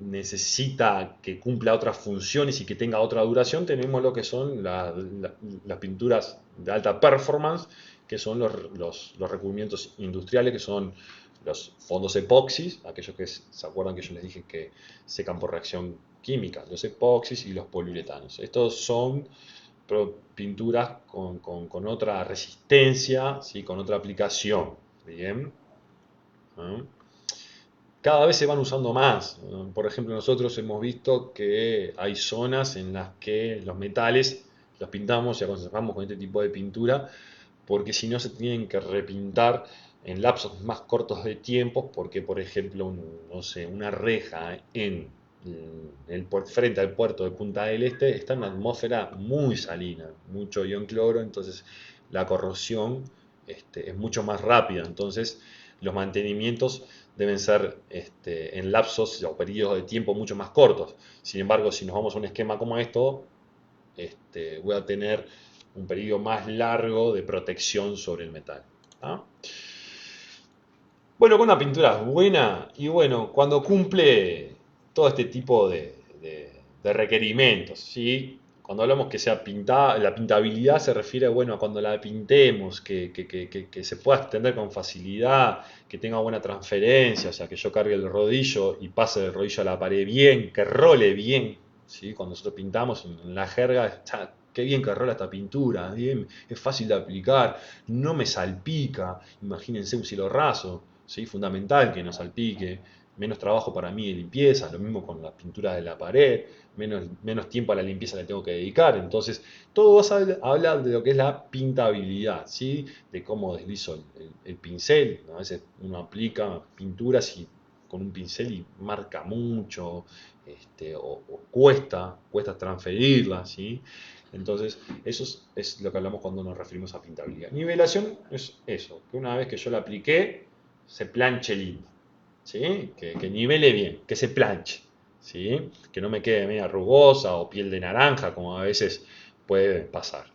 necesita que cumpla otras funciones y que tenga otra duración, tenemos lo que son las pinturas de alta performance, que son los recubrimientos industriales, que son los fondos epoxis, aquellos que se acuerdan que yo les dije que secan por reacción química, los epoxis y los poliuretanos. Estos son pinturas con otra resistencia, ¿sí? Con otra aplicación. Bien. ¿Ah? Cada vez se van usando más. Por ejemplo, nosotros hemos visto que hay zonas en las que los metales los pintamos y aconsejamos con este tipo de pintura, porque si no se tienen que repintar en lapsos más cortos de tiempo, porque por ejemplo, no sé, una reja en frente al puerto de Punta del Este está en una atmósfera muy salina, mucho ion cloro, entonces la corrosión es mucho más rápida. Entonces, los mantenimientos deben ser en lapsos o periodos de tiempo mucho más cortos. Sin embargo, si nos vamos a un esquema como esto, voy a tener un periodo más largo de protección sobre el metal. ¿Tá? Bueno, con una pintura buena y bueno, cuando cumple todo este tipo de requerimientos, ¿sí? Cuando hablamos que sea pintada, la pintabilidad se refiere, bueno, a cuando la pintemos, que se pueda extender con facilidad, que tenga buena transferencia, o sea, que yo cargue el rodillo y pase el rodillo a la pared bien, que role bien, ¿sí? Cuando nosotros pintamos en la jerga, está, qué bien que rola esta pintura, bien, es fácil de aplicar, no me salpica, imagínense un cielo raso. ¿Sí? Fundamental que no salpique, menos trabajo para mí de limpieza, lo mismo con las pinturas de la pared, menos tiempo a la limpieza le tengo que dedicar. Entonces, todo vas a hablar de lo que es la pintabilidad, ¿sí? De cómo deslizo el pincel. ¿No? A veces uno aplica pinturas y con un pincel y marca mucho, o cuesta transferirla, ¿sí? Entonces, eso es lo que hablamos cuando nos referimos a pintabilidad. Nivelación es eso, que una vez que yo la apliqué, se planche lindo, ¿sí? Que nivele bien, que se planche, ¿sí? Que no me quede media rugosa o piel de naranja, como a veces puede pasar,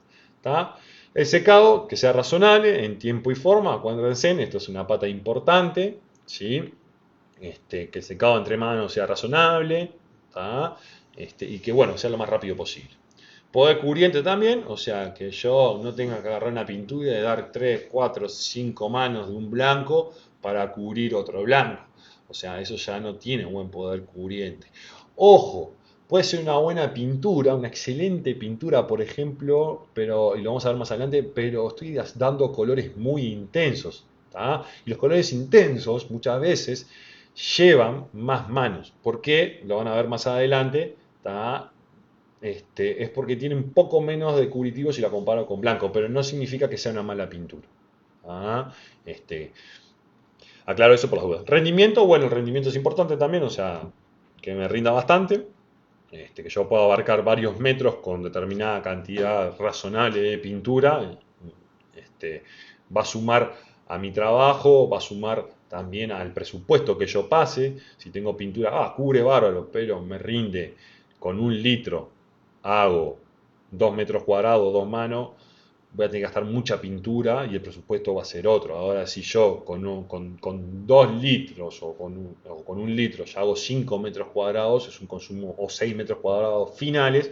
¿tá? El secado, que sea razonable en tiempo y forma, acuérdense, esto es una pata importante, ¿sí? Que el secado entre manos sea razonable, ¿tá? Y que, bueno, sea lo más rápido posible. Poder cubriente también, o sea, que yo no tenga que agarrar una pintura y dar 3, 4, 5 manos de un blanco para cubrir otro blanco. O sea, eso ya no tiene buen poder cubriente. Ojo, puede ser una buena pintura, una excelente pintura, por ejemplo, pero, y lo vamos a ver más adelante, pero estoy dando colores muy intensos. ¿Tá? Y los colores intensos muchas veces llevan más manos. ¿Por qué? Lo van a ver más adelante. ¿Tá? Es porque tiene un poco menos de cubritivo si la comparo con blanco, pero no significa que sea una mala pintura. ¿Ah? Aclaro eso por las dudas. Rendimiento, bueno, el rendimiento es importante también, o sea, que me rinda bastante, que yo pueda abarcar varios metros con determinada cantidad razonable de pintura, va a sumar a mi trabajo, va a sumar también al presupuesto que yo pase. Si tengo pintura, cubre bárbaro, pero me rinde con 1 litro, hago 2 metros cuadrados, 2 manos, voy a tener que gastar mucha pintura y el presupuesto va a ser otro. Ahora, si yo con 2 litros o con 1 litro ya hago 5 metros cuadrados, es un consumo, o 6 metros cuadrados finales,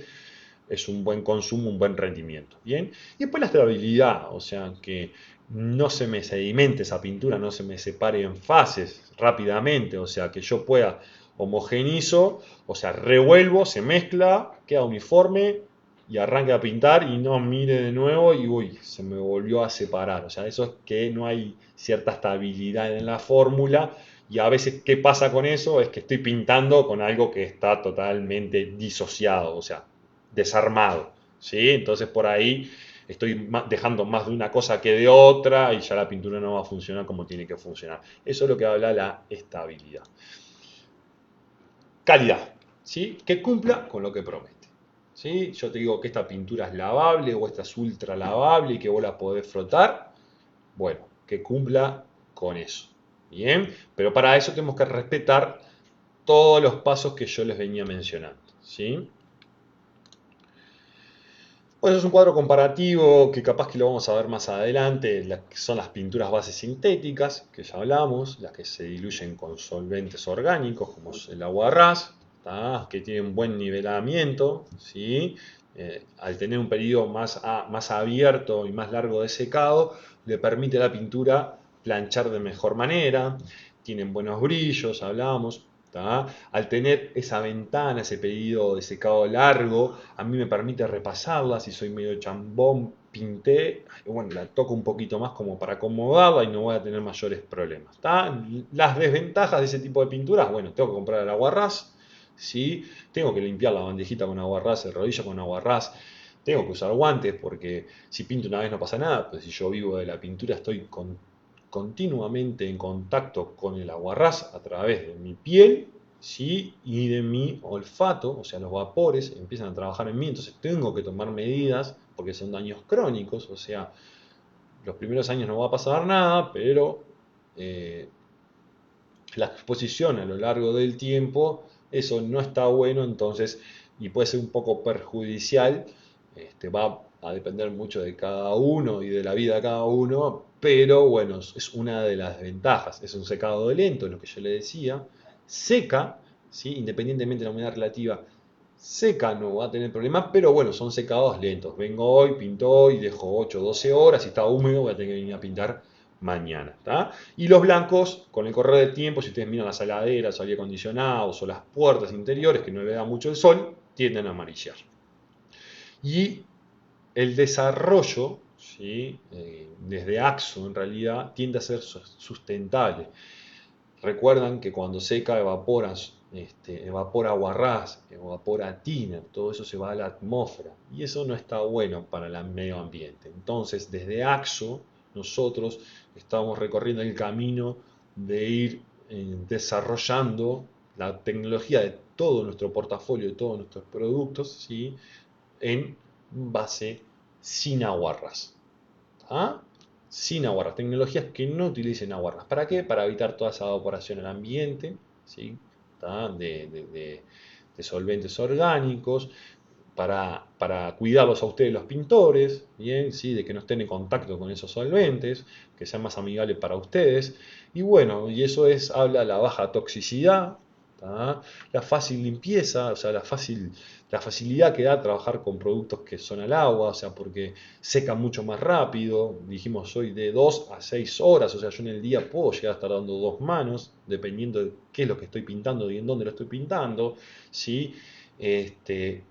es un buen consumo, un buen rendimiento. ¿Bien? Y después la estabilidad, o sea, que no se me sedimente esa pintura, no se me separe en fases rápidamente, o sea, que yo pueda homogenizo, o sea, revuelvo, se mezcla, queda uniforme y arranque a pintar y no mire de nuevo y uy, se me volvió a separar. O sea, eso es que no hay cierta estabilidad en la fórmula y a veces, ¿qué pasa con eso? Es que estoy pintando con algo que está totalmente disociado, o sea, desarmado, ¿sí? Entonces por ahí estoy dejando más de una cosa que de otra y ya la pintura no va a funcionar como tiene que funcionar. Eso es lo que habla la estabilidad. Calidad, ¿sí? Que cumpla con lo que promete. ¿Sí? Yo te digo que esta pintura es lavable o esta es ultra lavable y que vos la podés frotar. Bueno, que cumpla con eso. Bien, pero para eso tenemos que respetar todos los pasos que yo les venía mencionando. ¿Sí? Bueno, eso es un cuadro comparativo que capaz que lo vamos a ver más adelante, que son las pinturas bases sintéticas, que ya hablamos, las que se diluyen con solventes orgánicos, como es el agua ras, que tienen buen nivelamiento, ¿sí? Al tener un periodo más abierto y más largo de secado, le permite a la pintura planchar de mejor manera, tienen buenos brillos, hablamos. Al tener esa ventana, ese periodo de secado largo, a mí me permite repasarla. Si soy medio chambón, pinté, bueno, la toco un poquito más como para acomodarla y no voy a tener mayores problemas. Las desventajas de ese tipo de pinturas, bueno, tengo que comprar el aguarrás, ¿sí? Tengo que limpiar la bandejita con aguarrás, el rodillo con aguarrás. Tengo que usar guantes porque si pinto una vez no pasa nada, pero si yo vivo de la pintura estoy continuamente en contacto con el aguarrás a través de mi piel, ¿sí? Y de mi olfato, o sea, los vapores empiezan a trabajar en mí, entonces tengo que tomar medidas porque son daños crónicos, o sea, los primeros años no va a pasar nada, pero eh, la exposición a lo largo del tiempo, eso no está bueno, entonces, y puede ser un poco perjudicial, va a depender mucho de cada uno y de la vida de cada uno, pero bueno, es una de las ventajas, es un secado lento, lo que yo le decía, seca, ¿sí? Independientemente de la humedad relativa, seca no va a tener problemas, pero bueno, son secados lentos. Vengo hoy, pinto hoy, dejo 8 o 12 horas, si está húmedo voy a tener que venir a pintar mañana. ¿Tá? Y los blancos, con el correr del tiempo, si ustedes miran las heladeras, aire acondicionados o las puertas interiores que no le da mucho el sol, tienden a amarillar. Y el desarrollo, ¿sí? Desde AXO en realidad, tiende a ser sustentable. Recuerdan que cuando seca evapora aguarrás, evapora tiner, todo eso se va a la atmósfera y eso no está bueno para el medio ambiente. Entonces, desde AXO, nosotros estamos recorriendo el camino de ir desarrollando la tecnología de todo nuestro portafolio, de todos nuestros productos, ¿sí? En base sin aguarrás. ¿Ah? Sin aguarrás, tecnologías que no utilicen aguarrás. ¿Para qué? Para evitar toda esa evaporación al ambiente, ¿sí? De solventes orgánicos, para cuidarlos a ustedes los pintores, ¿bien? ¿Sí? De que no estén en contacto con esos solventes, que sean más amigables para ustedes. Y bueno, y eso habla de la baja toxicidad, ¿tá? La fácil limpieza, o sea, la facilidad que da trabajar con productos que son al agua, o sea, porque seca mucho más rápido, dijimos hoy de 2 a 6 horas, o sea, yo en el día puedo llegar a estar dando dos manos, dependiendo de qué es lo que estoy pintando y en dónde lo estoy pintando, ¿sí?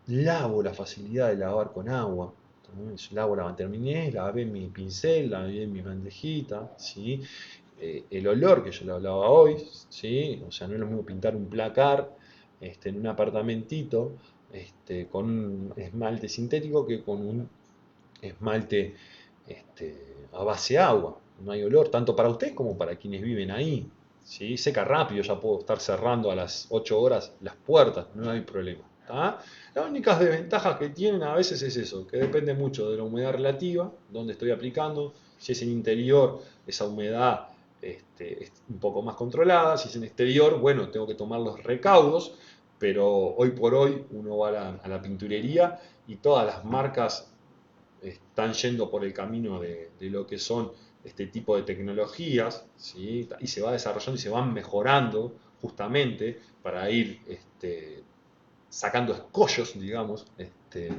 Lavo la facilidad de lavar con agua, ¿no? Lavo la terminé, lavé mi pincel, lavé mi bandejita, ¿sí? El olor que yo le hablaba hoy, ¿sí? O sea, no es lo mismo pintar un placar en un apartamentito con un esmalte sintético que con un esmalte a base de agua. No hay olor, tanto para usted como para quienes viven ahí. ¿Sí? Seca rápido, ya puedo estar cerrando a las 8 horas las puertas, no hay problema. ¿Tá? Las únicas desventajas que tienen a veces es eso, que depende mucho de la humedad relativa, donde estoy aplicando. Si es en interior, esa humedad es un poco más controlada. Si es en exterior, bueno, tengo que tomar los recaudos, pero hoy por hoy uno va a la pinturería y todas las marcas están yendo por el camino de lo que son este tipo de tecnologías, ¿sí? Y se va desarrollando y se van mejorando justamente para ir sacando escollos, digamos,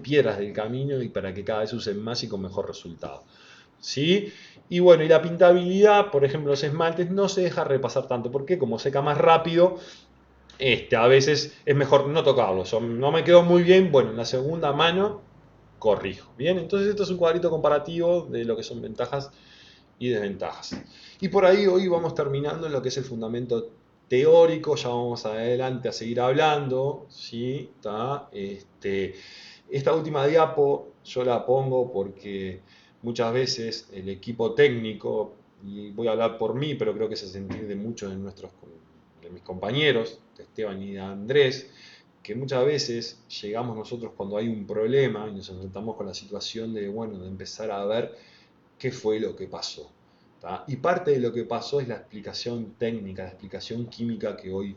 piedras del camino y para que cada vez usen más y con mejor resultado. ¿Sí? Y bueno, y la pintabilidad, por ejemplo, los esmaltes no se deja repasar tanto, porque como seca más rápido, a veces es mejor no tocarlo. No me quedó muy bien, bueno, en la segunda mano corrijo. Bien, entonces esto es un cuadrito comparativo de lo que son ventajas y desventajas. Y por ahí hoy vamos terminando en lo que es el fundamento teórico, ya vamos adelante a seguir hablando, ¿sí? Esta última diapo yo la pongo porque muchas veces el equipo técnico, y voy a hablar por mí, pero creo que se sentir de muchos de mis compañeros, de Esteban y de Andrés, que muchas veces llegamos nosotros cuando hay un problema y nos enfrentamos con la situación de, bueno, de empezar a ver qué fue lo que pasó. ¿Tá? Y parte de lo que pasó es la explicación técnica, la explicación química que hoy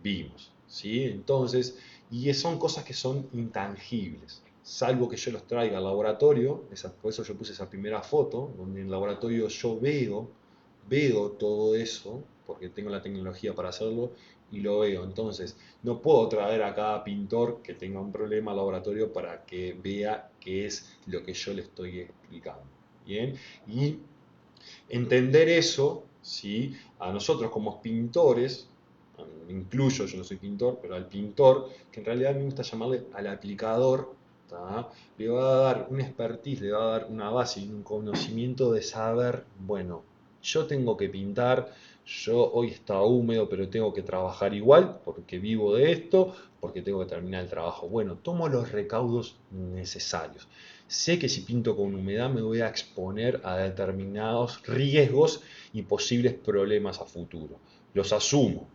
vimos. ¿Sí? Entonces, y son cosas que son intangibles, salvo que yo los traiga al laboratorio, por eso yo puse esa primera foto, donde en el laboratorio yo veo todo eso, porque tengo la tecnología para hacerlo, y lo veo. Entonces, no puedo traer a cada pintor que tenga un problema al laboratorio para que vea qué es lo que yo le estoy explicando. ¿Bien? Y entender eso, ¿sí? A nosotros como pintores, me incluyo, yo no soy pintor, pero al pintor, que en realidad me gusta llamarle al aplicador, ¿tá? Le va a dar un expertise, le va a dar una base y un conocimiento de saber, bueno, yo tengo que pintar, yo hoy está húmedo, pero tengo que trabajar igual, porque vivo de esto, porque tengo que terminar el trabajo. Bueno, tomo los recaudos necesarios. Sé que si pinto con humedad me voy a exponer a determinados riesgos y posibles problemas a futuro. Los asumo,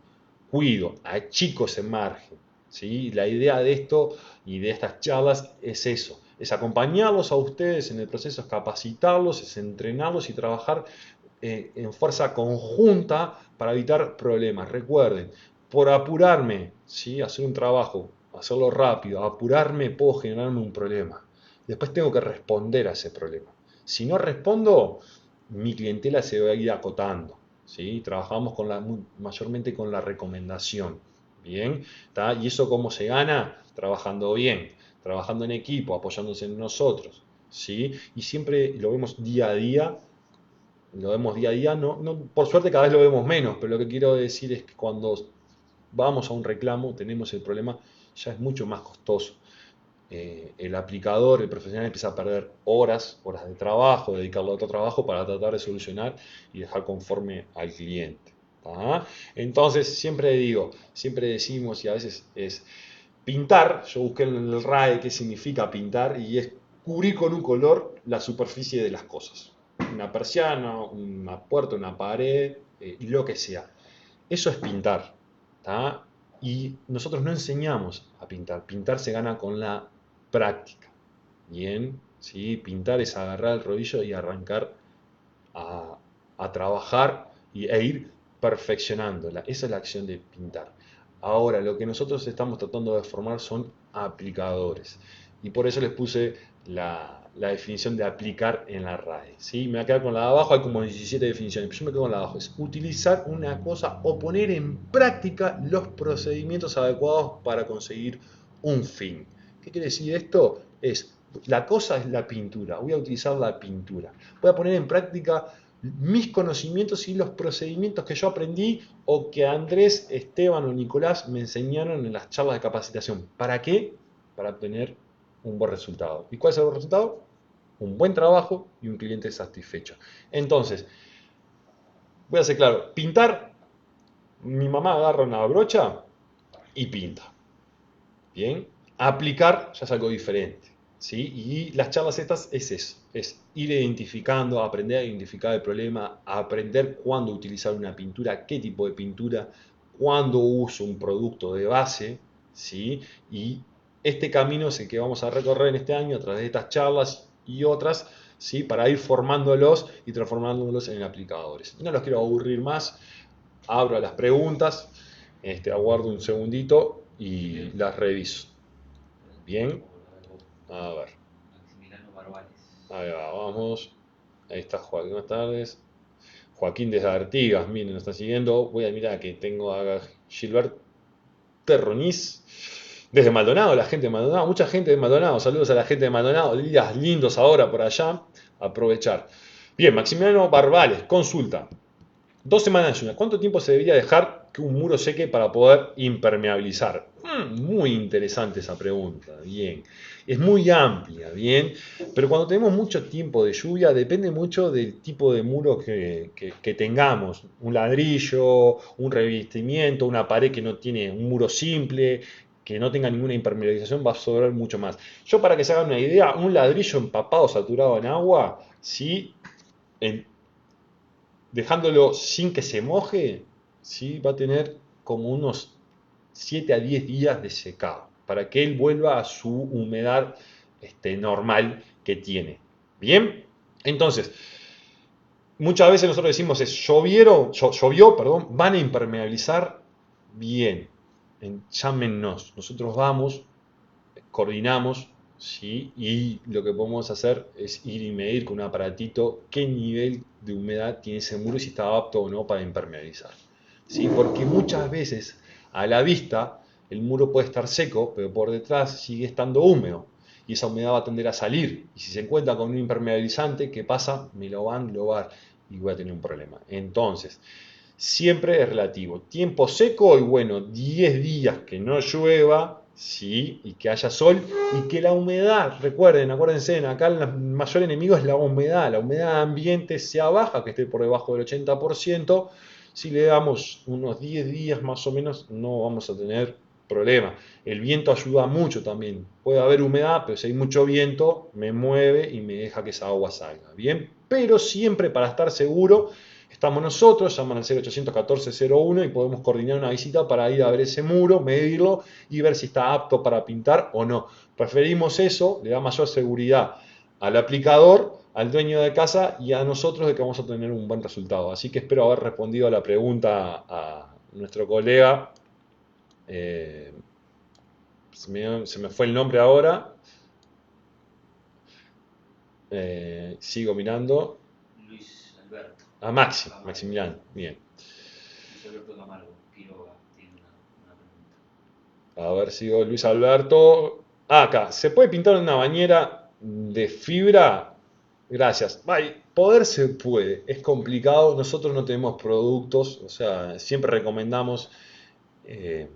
cuido, achico ese margen. ¿Sí? La idea de esto y de estas charlas es eso, es acompañarlos a ustedes en el proceso, es capacitarlos, es entrenarlos y trabajar en fuerza conjunta para evitar problemas. Recuerden, por apurarme, ¿sí? Hacer un trabajo, hacerlo rápido, apurarme puedo generarme un problema. Después tengo que responder a ese problema. Si no respondo, mi clientela se va a ir acotando. ¿Sí? Trabajamos mayormente con la recomendación. ¿Bien? ¿Tá? ¿Y eso cómo se gana? Trabajando bien, trabajando en equipo, apoyándose en nosotros. ¿Sí? Y siempre lo vemos día a día. Lo vemos día a día, por suerte cada vez lo vemos menos, pero lo que quiero decir es que cuando vamos a un reclamo, tenemos el problema, ya es mucho más costoso. El aplicador, el profesional empieza a perder horas de trabajo, dedicarlo a otro trabajo para tratar de solucionar y dejar conforme al cliente. ¿Tá? Entonces, siempre decimos, y a veces es pintar, yo busqué en el RAE qué significa pintar, y es cubrir con un color la superficie de las cosas. Una persiana, una puerta, una pared, lo que sea. Eso es pintar. ¿Tá? Y nosotros no enseñamos a pintar. Pintar se gana con la práctica. Bien, ¿sí? Pintar es agarrar el rodillo y arrancar a trabajar e ir perfeccionándola. Esa es la acción de pintar. Ahora, lo que nosotros estamos tratando de formar son aplicadores. Y por eso les puse la definición de aplicar en la RAE. ¿Sí? Me voy a quedar con la de abajo, hay como 17 definiciones, pero yo me quedo con la de abajo. Es utilizar una cosa o poner en práctica los procedimientos adecuados para conseguir un fin. ¿Qué quiere decir esto? La cosa es la pintura, voy a utilizar la pintura. Voy a poner en práctica mis conocimientos y los procedimientos que yo aprendí o que Andrés, Esteban o Nicolás me enseñaron en las charlas de capacitación. ¿Para qué? Para obtener un buen resultado. ¿Y cuál es el buen resultado? Un buen trabajo y un cliente satisfecho. Entonces, voy a ser claro, pintar, mi mamá agarra una brocha y pinta. Bien, aplicar ya es algo diferente. ¿Sí? Y las charlas estas es eso, es ir identificando, aprender a identificar el problema, aprender cuándo utilizar una pintura, qué tipo de pintura, cuándo uso un producto de base, ¿sí? Y este camino es el que vamos a recorrer en este año a través de estas charlas y otras, ¿sí? Para ir formándolos y transformándolos en aplicadores. No los quiero aburrir más, abro las preguntas, aguardo un segundito y las reviso. Bien. A ver. Maximiliano Barbales. Ahí va, vamos. Ahí está Joaquín, buenas tardes. Joaquín desde Artigas, miren, nos está siguiendo. Voy a mirar que tengo a Gilbert Terroniz desde Maldonado, la gente de Maldonado, mucha gente de Maldonado. Saludos a la gente de Maldonado, días lindos ahora por allá. Aprovechar. Bien, Maximiliano Barbales, consulta. 2 semanas de lluvia. ¿Cuánto tiempo se debería dejar que un muro seque para poder impermeabilizar? Muy interesante esa pregunta. Bien. Es muy amplia, bien. Pero cuando tenemos mucho tiempo de lluvia, depende mucho del tipo de muro que tengamos. Un ladrillo, un revestimiento, una pared que no tiene un muro simple, que no tenga ninguna impermeabilización, va a sobrar mucho más. Yo, para que se hagan una idea, un ladrillo empapado, saturado en agua, ¿sí? Dejándolo sin que se moje, ¿sí? Va a tener como unos 7 a 10 días de secado, para que él vuelva a su humedad normal que tiene. ¿Bien? Entonces, muchas veces nosotros decimos, llovió, perdón, van a impermeabilizar bien. Llámenos, nosotros vamos, coordinamos, ¿sí? Y lo que podemos hacer es ir y medir con un aparatito qué nivel de humedad tiene ese muro y si está apto o no para impermeabilizar. ¿Sí? Porque muchas veces a la vista el muro puede estar seco, pero por detrás sigue estando húmedo y esa humedad va a tender a salir. Y si se encuentra con un impermeabilizante, ¿qué pasa? Me lo van a lobar y voy a tener un problema. Entonces, siempre es relativo. Tiempo seco y bueno, 10 días que no llueva, sí, y que haya sol y que la humedad, acuérdense, acá el mayor enemigo es la humedad ambiente sea baja, que esté por debajo del 80%, si le damos unos 10 días más o menos no vamos a tener problema. El viento ayuda mucho también, puede haber humedad, pero si hay mucho viento me mueve y me deja que esa agua salga, bien, pero siempre para estar seguro estamos nosotros, llaman al 0814-01 y podemos coordinar una visita para ir a ver ese muro, medirlo y ver si está apto para pintar o no. Preferimos eso, le da mayor seguridad al aplicador, al dueño de casa y a nosotros de que vamos a tener un buen resultado. Así que espero haber respondido a la pregunta a nuestro colega. Se me fue el nombre ahora. Sigo mirando. Luis Alberto. Maximiliano, bien. Luis Alberto Camargo, Quiroga, tiene una pregunta. A ver, sigo Luis Alberto. Acá, ¿se puede pintar una bañera de fibra? Gracias. Ay, poder se puede, es complicado. Nosotros no tenemos productos, o sea, siempre recomendamos eh,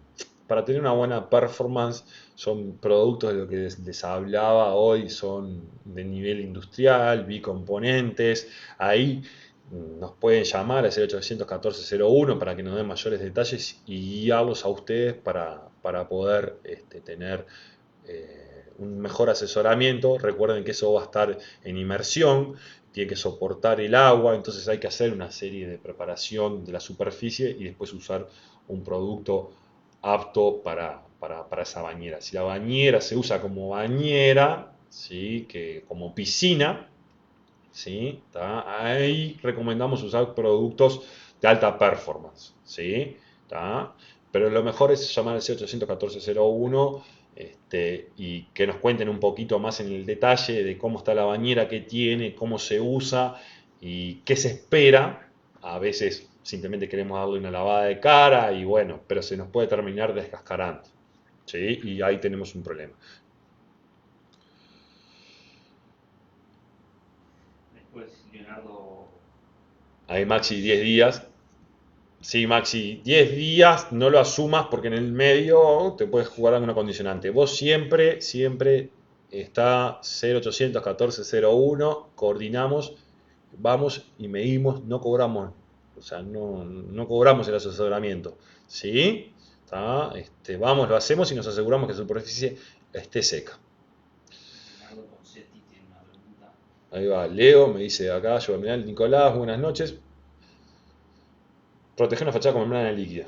para tener una buena performance. Son productos de lo que les hablaba hoy, son de nivel industrial, bicomponentes. Ahí nos pueden llamar al 0814-01 para que nos den mayores detalles y guiarlos a ustedes para poder tener un mejor asesoramiento. Recuerden que eso va a estar en inmersión, tiene que soportar el agua, entonces hay que hacer una serie de preparación de la superficie y después usar un producto apto para esa bañera. Si la bañera se usa como bañera, ¿sí? Que como piscina, ¿sí? ¿Tá? Ahí recomendamos usar productos de alta performance, ¿sí? ¿Tá? Pero lo mejor es llamar al 0814-01 y que nos cuenten un poquito más en el detalle de cómo está la bañera, qué tiene, cómo se usa y qué se espera. A veces simplemente queremos darle una lavada de cara y bueno, pero se nos puede terminar descascarando, ¿sí? Y ahí tenemos un problema. Después, Leonardo. Ahí Maxi, 10 días. Sí, Maxi, 10 días, no lo asumas porque en el medio te puedes jugar alguna condicionante. Vos siempre, siempre está 0814-01, coordinamos, vamos y medimos, no cobramos, o sea, no cobramos el asesoramiento, ¿sí? ¿Tá? Vamos, lo hacemos y nos aseguramos que la superficie esté seca. Leonardo Concetti tiene una pregunta. Ahí va, Leo, me dice acá, yo mirá, Nicolás, buenas noches. Proteger una fachada con membrana líquida.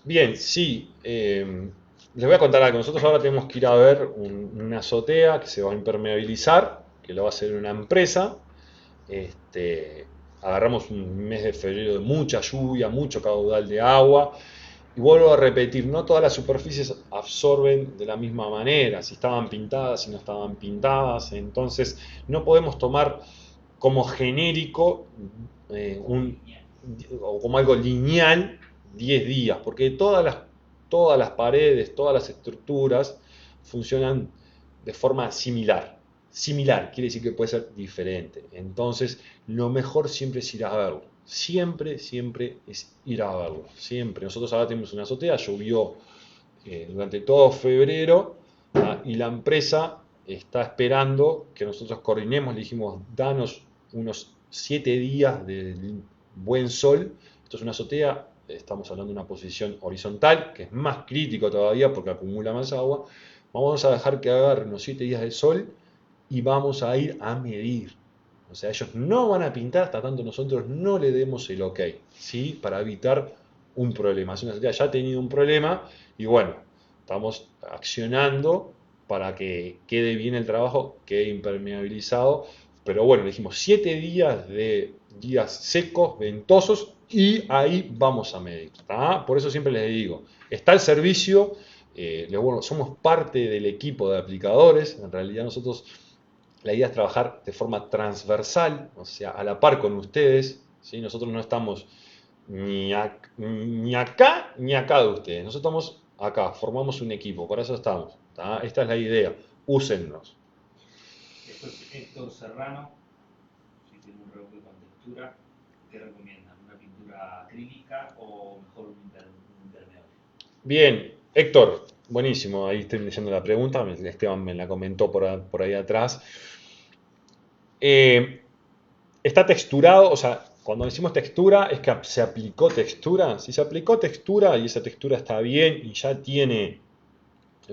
Bien, sí. Les voy a contar algo. Nosotros ahora tenemos que ir a ver una azotea que se va a impermeabilizar, que lo va a hacer una empresa. Agarramos un mes de febrero de mucha lluvia, mucho caudal de agua. Y vuelvo a repetir, no todas las superficies absorben de la misma manera, si estaban pintadas, si no estaban pintadas. Entonces, no podemos tomar como genérico o como algo lineal 10 días, porque todas las paredes, todas las estructuras funcionan de forma similar. Similar quiere decir que puede ser diferente. Entonces, lo mejor siempre es ir a verlo. Siempre, siempre es ir a verlo. Siempre. Nosotros ahora tenemos una azotea, llovió durante todo febrero, y la empresa está esperando que nosotros coordinemos. Le dijimos, danos unos 7 días de buen sol. Esto es una azotea, estamos hablando de una posición horizontal, que es más crítico todavía porque acumula más agua. Vamos a dejar que agarre unos 7 días de sol y vamos a ir a medir. O sea, ellos no van a pintar hasta tanto nosotros no le demos el ok, ¿sí? Para evitar un problema. Es una azotea ya ha tenido un problema y bueno, estamos accionando para que quede bien el trabajo, quede impermeabilizado. Pero bueno, le dijimos 7 días de días secos, ventosos, y ahí vamos a medir. ¿Tá? Por eso siempre les digo, está el servicio, bueno, somos parte del equipo de aplicadores. En realidad nosotros, la idea es trabajar de forma transversal, o sea, a la par con ustedes. ¿Sí? Nosotros no estamos ni acá ni acá de ustedes. Nosotros estamos acá, formamos un equipo, para eso estamos. ¿Tá? Esta es la idea, úsennos. Después, Héctor Serrano, si tiene un reboque con textura, ¿qué recomiendan? ¿Una pintura acrílica o mejor un impermeable? Bien, Héctor, buenísimo, ahí estoy leyendo la pregunta, Esteban me la comentó por ahí atrás. Está texturado, o sea, cuando decimos textura es que se aplicó textura. Si se aplicó textura y esa textura está bien y ya tiene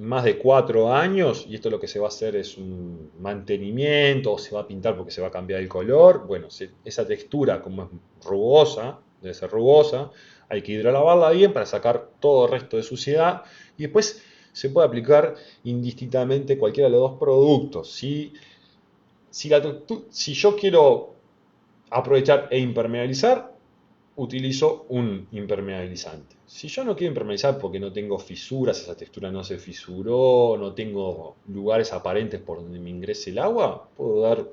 más de 4 años, y esto lo que se va a hacer es un mantenimiento, o se va a pintar porque se va a cambiar el color, bueno, esa textura como es rugosa, debe ser rugosa, hay que hidrolavarla bien para sacar todo el resto de suciedad, y después se puede aplicar indistintamente cualquiera de los dos productos. Si yo quiero aprovechar e impermeabilizar, utilizo un impermeabilizante. Si yo no quiero impermeabilizar porque no tengo fisuras, esa textura no se fisuró, no tengo lugares aparentes por donde me ingrese el agua, puedo dar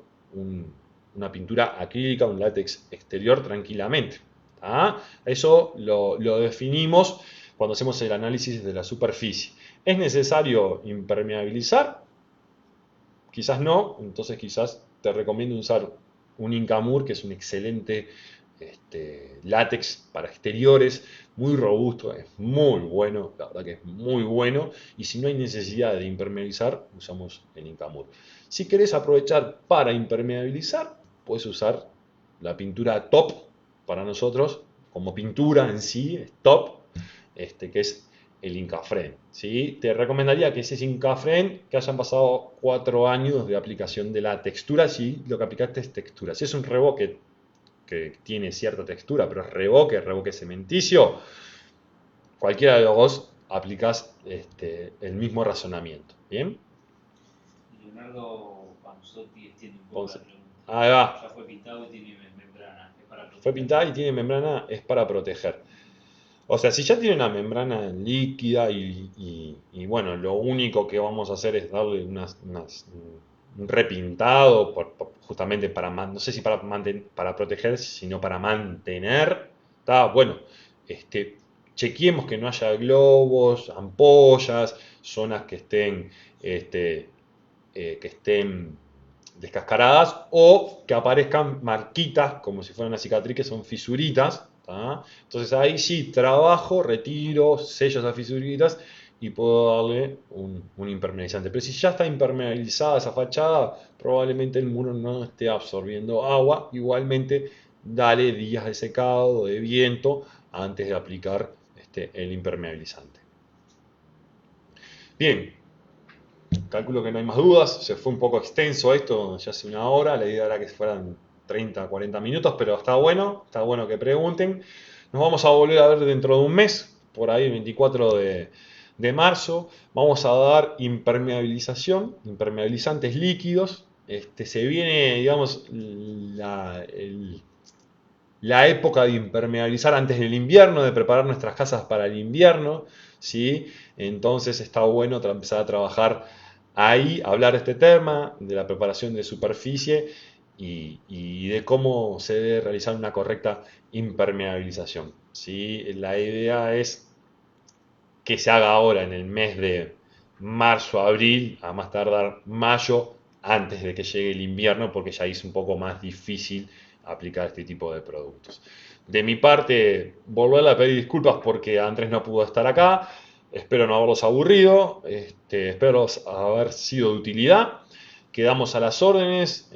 una pintura acrílica, un látex exterior tranquilamente. ¿Tá? Eso lo definimos cuando hacemos el análisis de la superficie. ¿Es necesario impermeabilizar? Quizás no, entonces quizás te recomiendo usar un Incamur, que es un excelente látex para exteriores, muy robusto, es muy bueno, la verdad que es muy bueno, y si no hay necesidad de impermeabilizar, usamos el Incamur. Si querés aprovechar para impermeabilizar, puedes usar la pintura top para nosotros, como pintura en sí, es top, que es el Incafren. ¿Sí? Te recomendaría que ese Incafren, que hayan pasado 4 años de aplicación de la textura, si lo que aplicaste es textura. Si es un revoque que tiene cierta textura, pero es revoque cementicio, cualquiera de los dos aplicas el mismo razonamiento. ¿Bien? Leonardo Panzotti tiene un poco Entonces, la pregunta. ahí va. Ya fue pintado y tiene membrana. Es para Fue proteger. pintada y tiene membrana, es para proteger. O sea, si ya tiene una membrana líquida y bueno, lo único que vamos a hacer es darle un repintado, justamente para, no sé si para proteger, sino para mantener. Está bueno, chequeemos que no haya globos, ampollas, zonas que estén descascaradas o que aparezcan marquitas, como si fueran una cicatriz, que son fisuritas. ¿Tá? Entonces ahí sí trabajo, retiro, sello esas fisuritas y puedo darle un impermeabilizante. Pero si ya está impermeabilizada esa fachada, probablemente el muro no esté absorbiendo agua. Igualmente, dale días de secado, de viento, antes de aplicar el impermeabilizante. Bien, calculo que no hay más dudas, se fue un poco extenso esto, ya hace 1 hora, la idea era que fueran 30, 40 minutos, pero está bueno que pregunten. Nos vamos a volver a ver dentro de un mes, por ahí el 24 de marzo. Vamos a dar impermeabilizantes líquidos. Se viene, digamos, la época de impermeabilizar antes del invierno, de preparar nuestras casas para el invierno, ¿sí? Entonces está bueno empezar a trabajar ahí, hablar de este tema, de la preparación de superficie y de cómo se debe realizar una correcta impermeabilización, ¿sí? La idea es que se haga ahora en el mes de marzo, abril, a más tardar mayo, antes de que llegue el invierno, porque ya es un poco más difícil aplicar este tipo de productos. De mi parte, volver a pedir disculpas porque Andrés no pudo estar acá. Espero no haberlos aburrido. Espero haber sido de utilidad. Quedamos a las órdenes.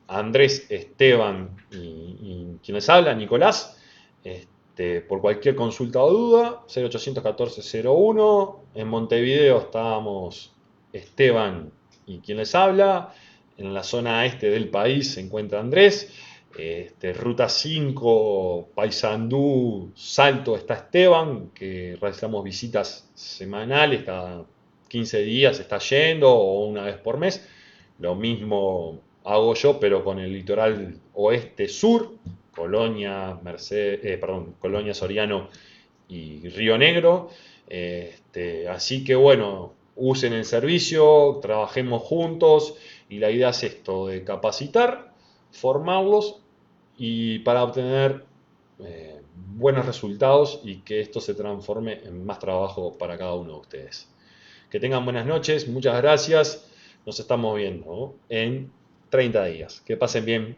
Andrés, Esteban y quien les habla, Nicolás. Por cualquier consulta o duda, 0814-01. En Montevideo estábamos Esteban y quien les habla. En la zona este del país se encuentra Andrés. Ruta 5, Paysandú, Salto está Esteban, que realizamos visitas semanales, cada 15 días está yendo o una vez por mes. Lo mismo hago yo, pero con el litoral oeste-sur, Colonia, Colonia Soriano y Río Negro. Así que bueno, usen el servicio, trabajemos juntos y la idea es esto, de capacitar, formarlos y para obtener buenos resultados y que esto se transforme en más trabajo para cada uno de ustedes. Que tengan buenas noches, muchas gracias, nos estamos viendo, ¿no?, en 30 días. Que pasen bien.